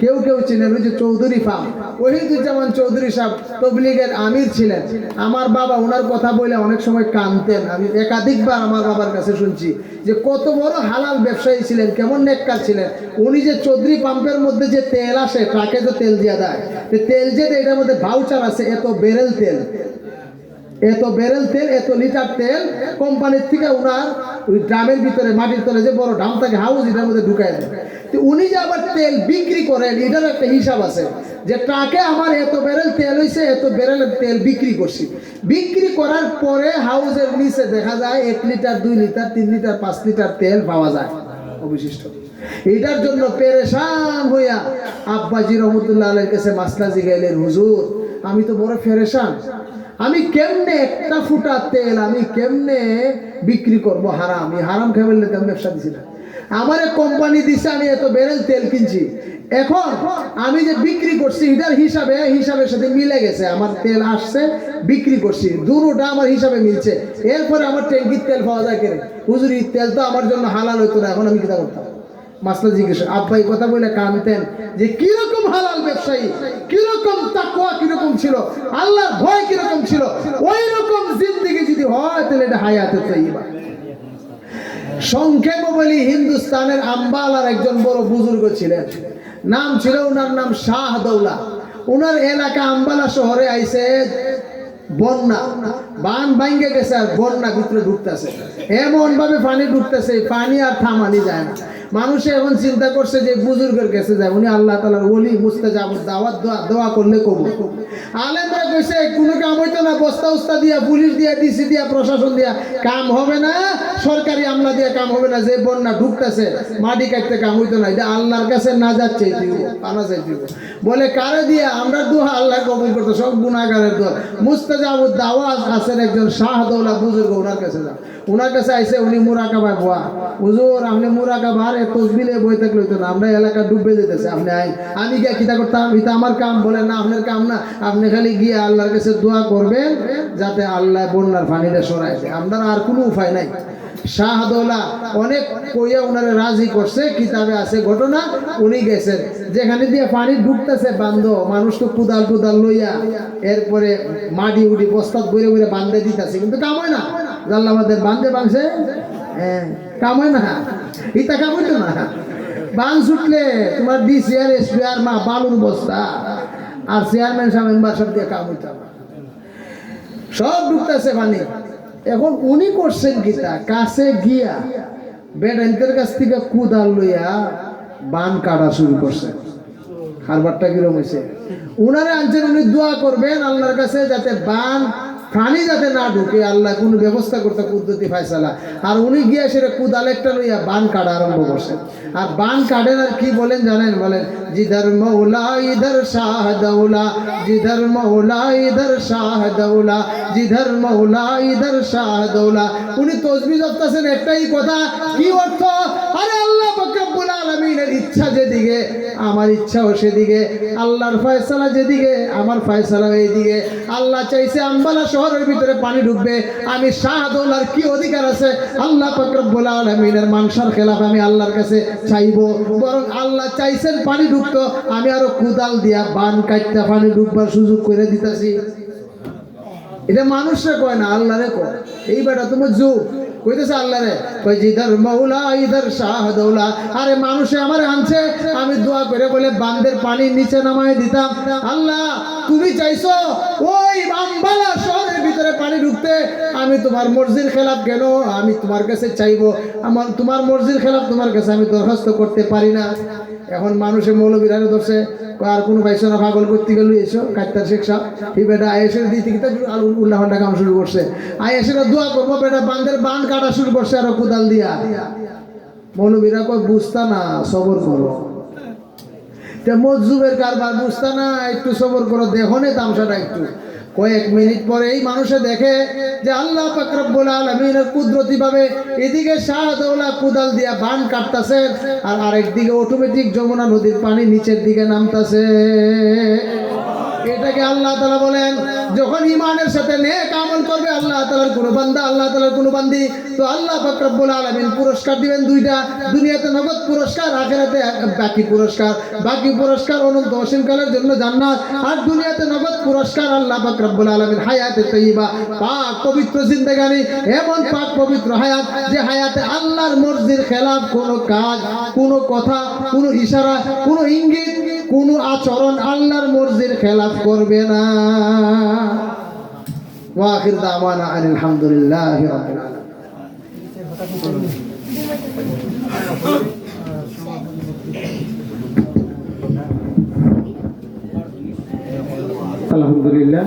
কেউ কেউ চিনেন, ওই যে চৌধুরী ফার্ম। ওহিদুজ্জামান চৌধুরী সাহেব তবলিগের আমির ছিলেন। আমার বাবা ওনার কথা বলে অনেক সময় কাঁদতেন। আমি একাধিকবার আমার বাবার কাছে শুনছি যে কত বড় হালাল ব্যবসায়ী ছিলেন, কেমন নেককার ছিলেন। উনি যে চৌধুরী পাম্পের মধ্যে যে তেল আসে, ট্রাকে যে তেল দিয়ে দেয়, তেল যে দেয় এটার মধ্যে ভাউচার আছে, এত বেরেল তেল, এত বেরেল তেল, এত লিটার তেল কোম্পানির থেকে উনার ওই ড্রামের ভিতরে মাটির তলে যে বড় ড্রাম থাকে হাউস, এটার মধ্যে ঢুকায় দেয়। তো উনি যে আবার তেল বিক্রি করেন, এটার একটা হিসাব আছে যে ট্রাকে আমার এত বেরেল তেল হয়েছে, এত বেরেল তেল বিক্রি করছি। বিক্রি করার পরে হাউসের নিচে দেখা যায় 1 লিটার, 2 লিটার, 3 লিটার, 5 লিটার তেল পাওয়া যায় অবশিষ্ট। এটার জন্য পেরেশান হইয়া আব্বাজি রহমতুল্লাহ আলাইহির কাছে মাসলা জিগাইলেন, হুজুর আমি তো বড় পেরেশান, আমি কেমনে একটা ফুটা তেল আমি কেমনে বিক্রি করবো হারাম? এই হারাম খেয়ে বললে তো আমি ব্যবসা দিছি না। আমার কোম্পানি দিছে, আমি এত বেরেল তেল কিনছি, এখন আমি যে বিক্রি করছি এটার হিসাবের সাথে মিলে গেছে। আমার তেল আসছে, বিক্রি করছি, দুটোটা আমার হিসাবে মিলছে। এরপরে আমার ট্যাঙ্কির তেল পাওয়া যায় কেন? হুজুর এই তেল তো আমার জন্য হালাল হইতো না, এখন আমি কিতা করতাম? মাসলা জিজ্ঞেস আব্বাই কথা বলে কানতেন যে কিরকম হালাল ব্যবসায়ী, কিরকম তাকওয়া কিরকম ছিল, আল্লাহর ভয় কিরকম ছিল, ওই রকম জিন্দেগি যদি হয় তাহলে এটা হায়াতে তাইয়্যিবা। সংক্ষেপে বলি, হিন্দুস্তানের আম্বালার একজন বড় বুজুর্গ ছিলেন, নাম ছিল ওনার নাম শাহদৌলা। ওনার এলাকা আম্বালা শহরে আইছে বন্যা, বান ভাঙ্গে গেছে আর বন্যা ভিতরে ঢুকতেছে, এমন ভাবে পানি ঢুকতেছে, পানি আর থামানি যায় না। মানুষে এখন চিন্তা করছে যে বুজুর্গের কাছে যায়, উনি আল্লাহ তাআলার ওলি, মুস্তাজাবুদ দাওয়াত, দোয়া করলে কবুল। আলেমরা কইছে কোনো কাম হইতো না, বস্তা উস্তা দিয়া, পুলিশ দিয়া, ডিসি দিয়া, প্রশাসন দিয়া কাম হবে না, সরকারি আমলা দিয়া কাম হবে না, যে বন্যা ঢুকতেছে মাটি কাটতে কাম হইতো না, এটা আল্লাহর কাছে না যাচ্ছে পানা চাইতে বলে কারে দিয়া? আমরা দোয়া আল্লাহ কবুল করতো, সব গুনাহগারের দোয়া। মুস্তাজাবুদ দাওয়াত আছেন একজন শাহদৌলা বুজুর্গ, ওনার কাছে যাও। ওনার কাছে আইসে, উনি মুরাকাবায় বয়া, হুজুর আপনি মুরাকাবার তসবিলে বই থাকলে হইতো না, আমরা এলাকা ডুবে যেতেছে, আপনি আইন। আমি গিয়া কিতা করতাম? এটা আমার কাম। বলে না, আপনার কাম না, আপনি খালি গিয়ে আল্লাহর কাছে দোয়া করবেন যাতে আল্লাহ বন্যার পানিটা সরাই দেয়, আমরা আর কোনো উপায় নাই। শাহদৌলা অনেক কইয়া উনারে রাজি করছে, কিতাবে আছে ঘটনা। উনি গেছেন, যেখানে দিয়ে পানি ঢুকতেছে বান্ধ, মানুষ তো কুদাল টুদাল লইয়া এরপরে মাটি উঠি বস্তাত বইরে বইরে বান্ধে দিতেছে, কিন্তু কাম হয় না। জাল্লাবাদের বান্ধে বাঁধছে, হ্যাঁ কাম হয় না, ইটা কাম হইতো না। বান ছুটলে তোমার ডিসি আর এসপি আর মা বালুর বস্তা আর চেয়ারম্যান মেম্বার সব দিয়ে কাম হইতো না, সব ঢুকতেছে পানি। এখন উনি করছেন কিতা? কাছে গিয়া বেডান্তের কাছ থেকে কুদাল লইয়া বান কাটা শুরু করছে। হারবারটা কিরম হয়েছে? উনারে আনছেন, উনি দোয়া করবেন আল্লাহর কাছে যাতে বান পানি যাতে না ঢুকে, আল্লাহ কোনো ব্যবস্থা করতে পদ্ধতি ফায়সালা। আর উনি গিয়া সেটা কুদাল একটা লইয়া বান কাটা আরম্ভ করছেন। আর বান কাটেন আর কি বলেন জানেন? বলেন জিধর মৌলা ইধর শাহ দৌলা, জিধর মৌলা ইধর শাহ দৌলা, জিধর মৌলা ইধর শাহ দৌলা। উনি তসবিহ জপতেছেন, একটাই কথা, কি অর্থ? আরে আল্লাহ পাক রব্বুল আলামিন আলামিনের ইচ্ছা যেদিকে আমার ইচ্ছাও সেদিকে, আল্লাহর ফয়সালা যেদিকে আমার ফয়সালা এইদিকে। আল্লাহ চাইছে আম্বালা শহরের ভিতরে পানি ঢুকবে, আমি শাহদৌলার কি অধিকার আছে আল্লাহ পাক রব্বুল আলামিনের মানসার খেলাফ আমি আল্লাহর কাছে চাইবো? বরং আল্লাহ চাইছেন পানি ঢুকতো, আমি আরো কুদাল দিয়া বান কাটটা পানি ঢুকবার সুযোগ করে দিতেছি। এটা মানুষরে কয় না, আল্লাহরে কয়। এই বেটা তোমার যুগ কইতেছে আল্লাহরে, কই জিদার মৌলা ইদার শাহদৌলা। আরে মানুষে আমার আনছে, আমি দোয়া করে বলে বান্দের পানি নিচে নামায় দিতাম। আল্লাহ তুমি চাইছো ওই আম্বালা শহরের ভিতরে পানি ঢুকতে, আমি তোমার মর্জির খেলাফ কেন আমি তোমার কাছে চাইবো? আমার তোমার মর্জির খেলাফ তোমার কাছে আমি দরখাস্ত করতে পারি না। এখন মানুষে মৌলবীরারে ধরছে, আর কোনো পাইছো না, পাগল করতে গেল এসো কাটতার শিক্ষা। এই বেটা আয়েসের দিতে কি উল্লাহ ঘন্টা কাম শুরু করছে। আয়েসের দোয়া করবো, বেটা বান্দের বান কাটা শুরু করছে আরো কোদাল দিয়া। মৌলবীরা কয় বুঝতা না, সবর করো। মজুবের কারবার বুঝতা না, একটু সবর করো, দেখো নে তামসাটা একটু। কয়েক মিনিট পরে এই মানুষে দেখে যে আল্লাহ পাক রব্বুল আলামিনের কুদরতি ভাবে এদিকে শাহদৌলা কুদাল দিয়া বান কাটতাছে, আর আরেকদিকে অটোমেটিক যমুনা নদীর পানি নিচের দিকে নামতাছে। এটাকে আল্লাহ তাআলা বলেন, যখন ঈমানের সাথে নেক আমল করবে আল্লাহ তাআলার কোন বান্দা, আল্লাহ তাআলার কোন বান্দি, তো আল্লাহ পাক রব্বুল আলামিন পুরস্কার দিবেন দুইটা। দুনিয়াতে নগদ পুরস্কার, আখিরাতে বাকি পুরস্কার। বাকি পুরস্কার অনন্ত অসীমকালের জন্য জান্নাত, আর দুনিয়াতে নগদ পুরস্কার আল্লাহ পাক রব্বুল আলামিন হায়াতে তৈয়্যিবা, পাক পবিত্র জিন্দেগানি, এমন পাক পবিত্র হায়াত যে হায়াতে আল্লাহর মর্জির খেলাফ কোনো কাজ, কোনো কথা, কোনো ইশারা, কোনো ইঙ্গিত, কোনো আচরণ আল্লাহর মর্জির খেলাফ করবে না। ওয়া আখির দাওয়ানা আনিল হামদুলিল্লাহি রাব্বিল আলামিন। আলহামদুলিল্লাহ।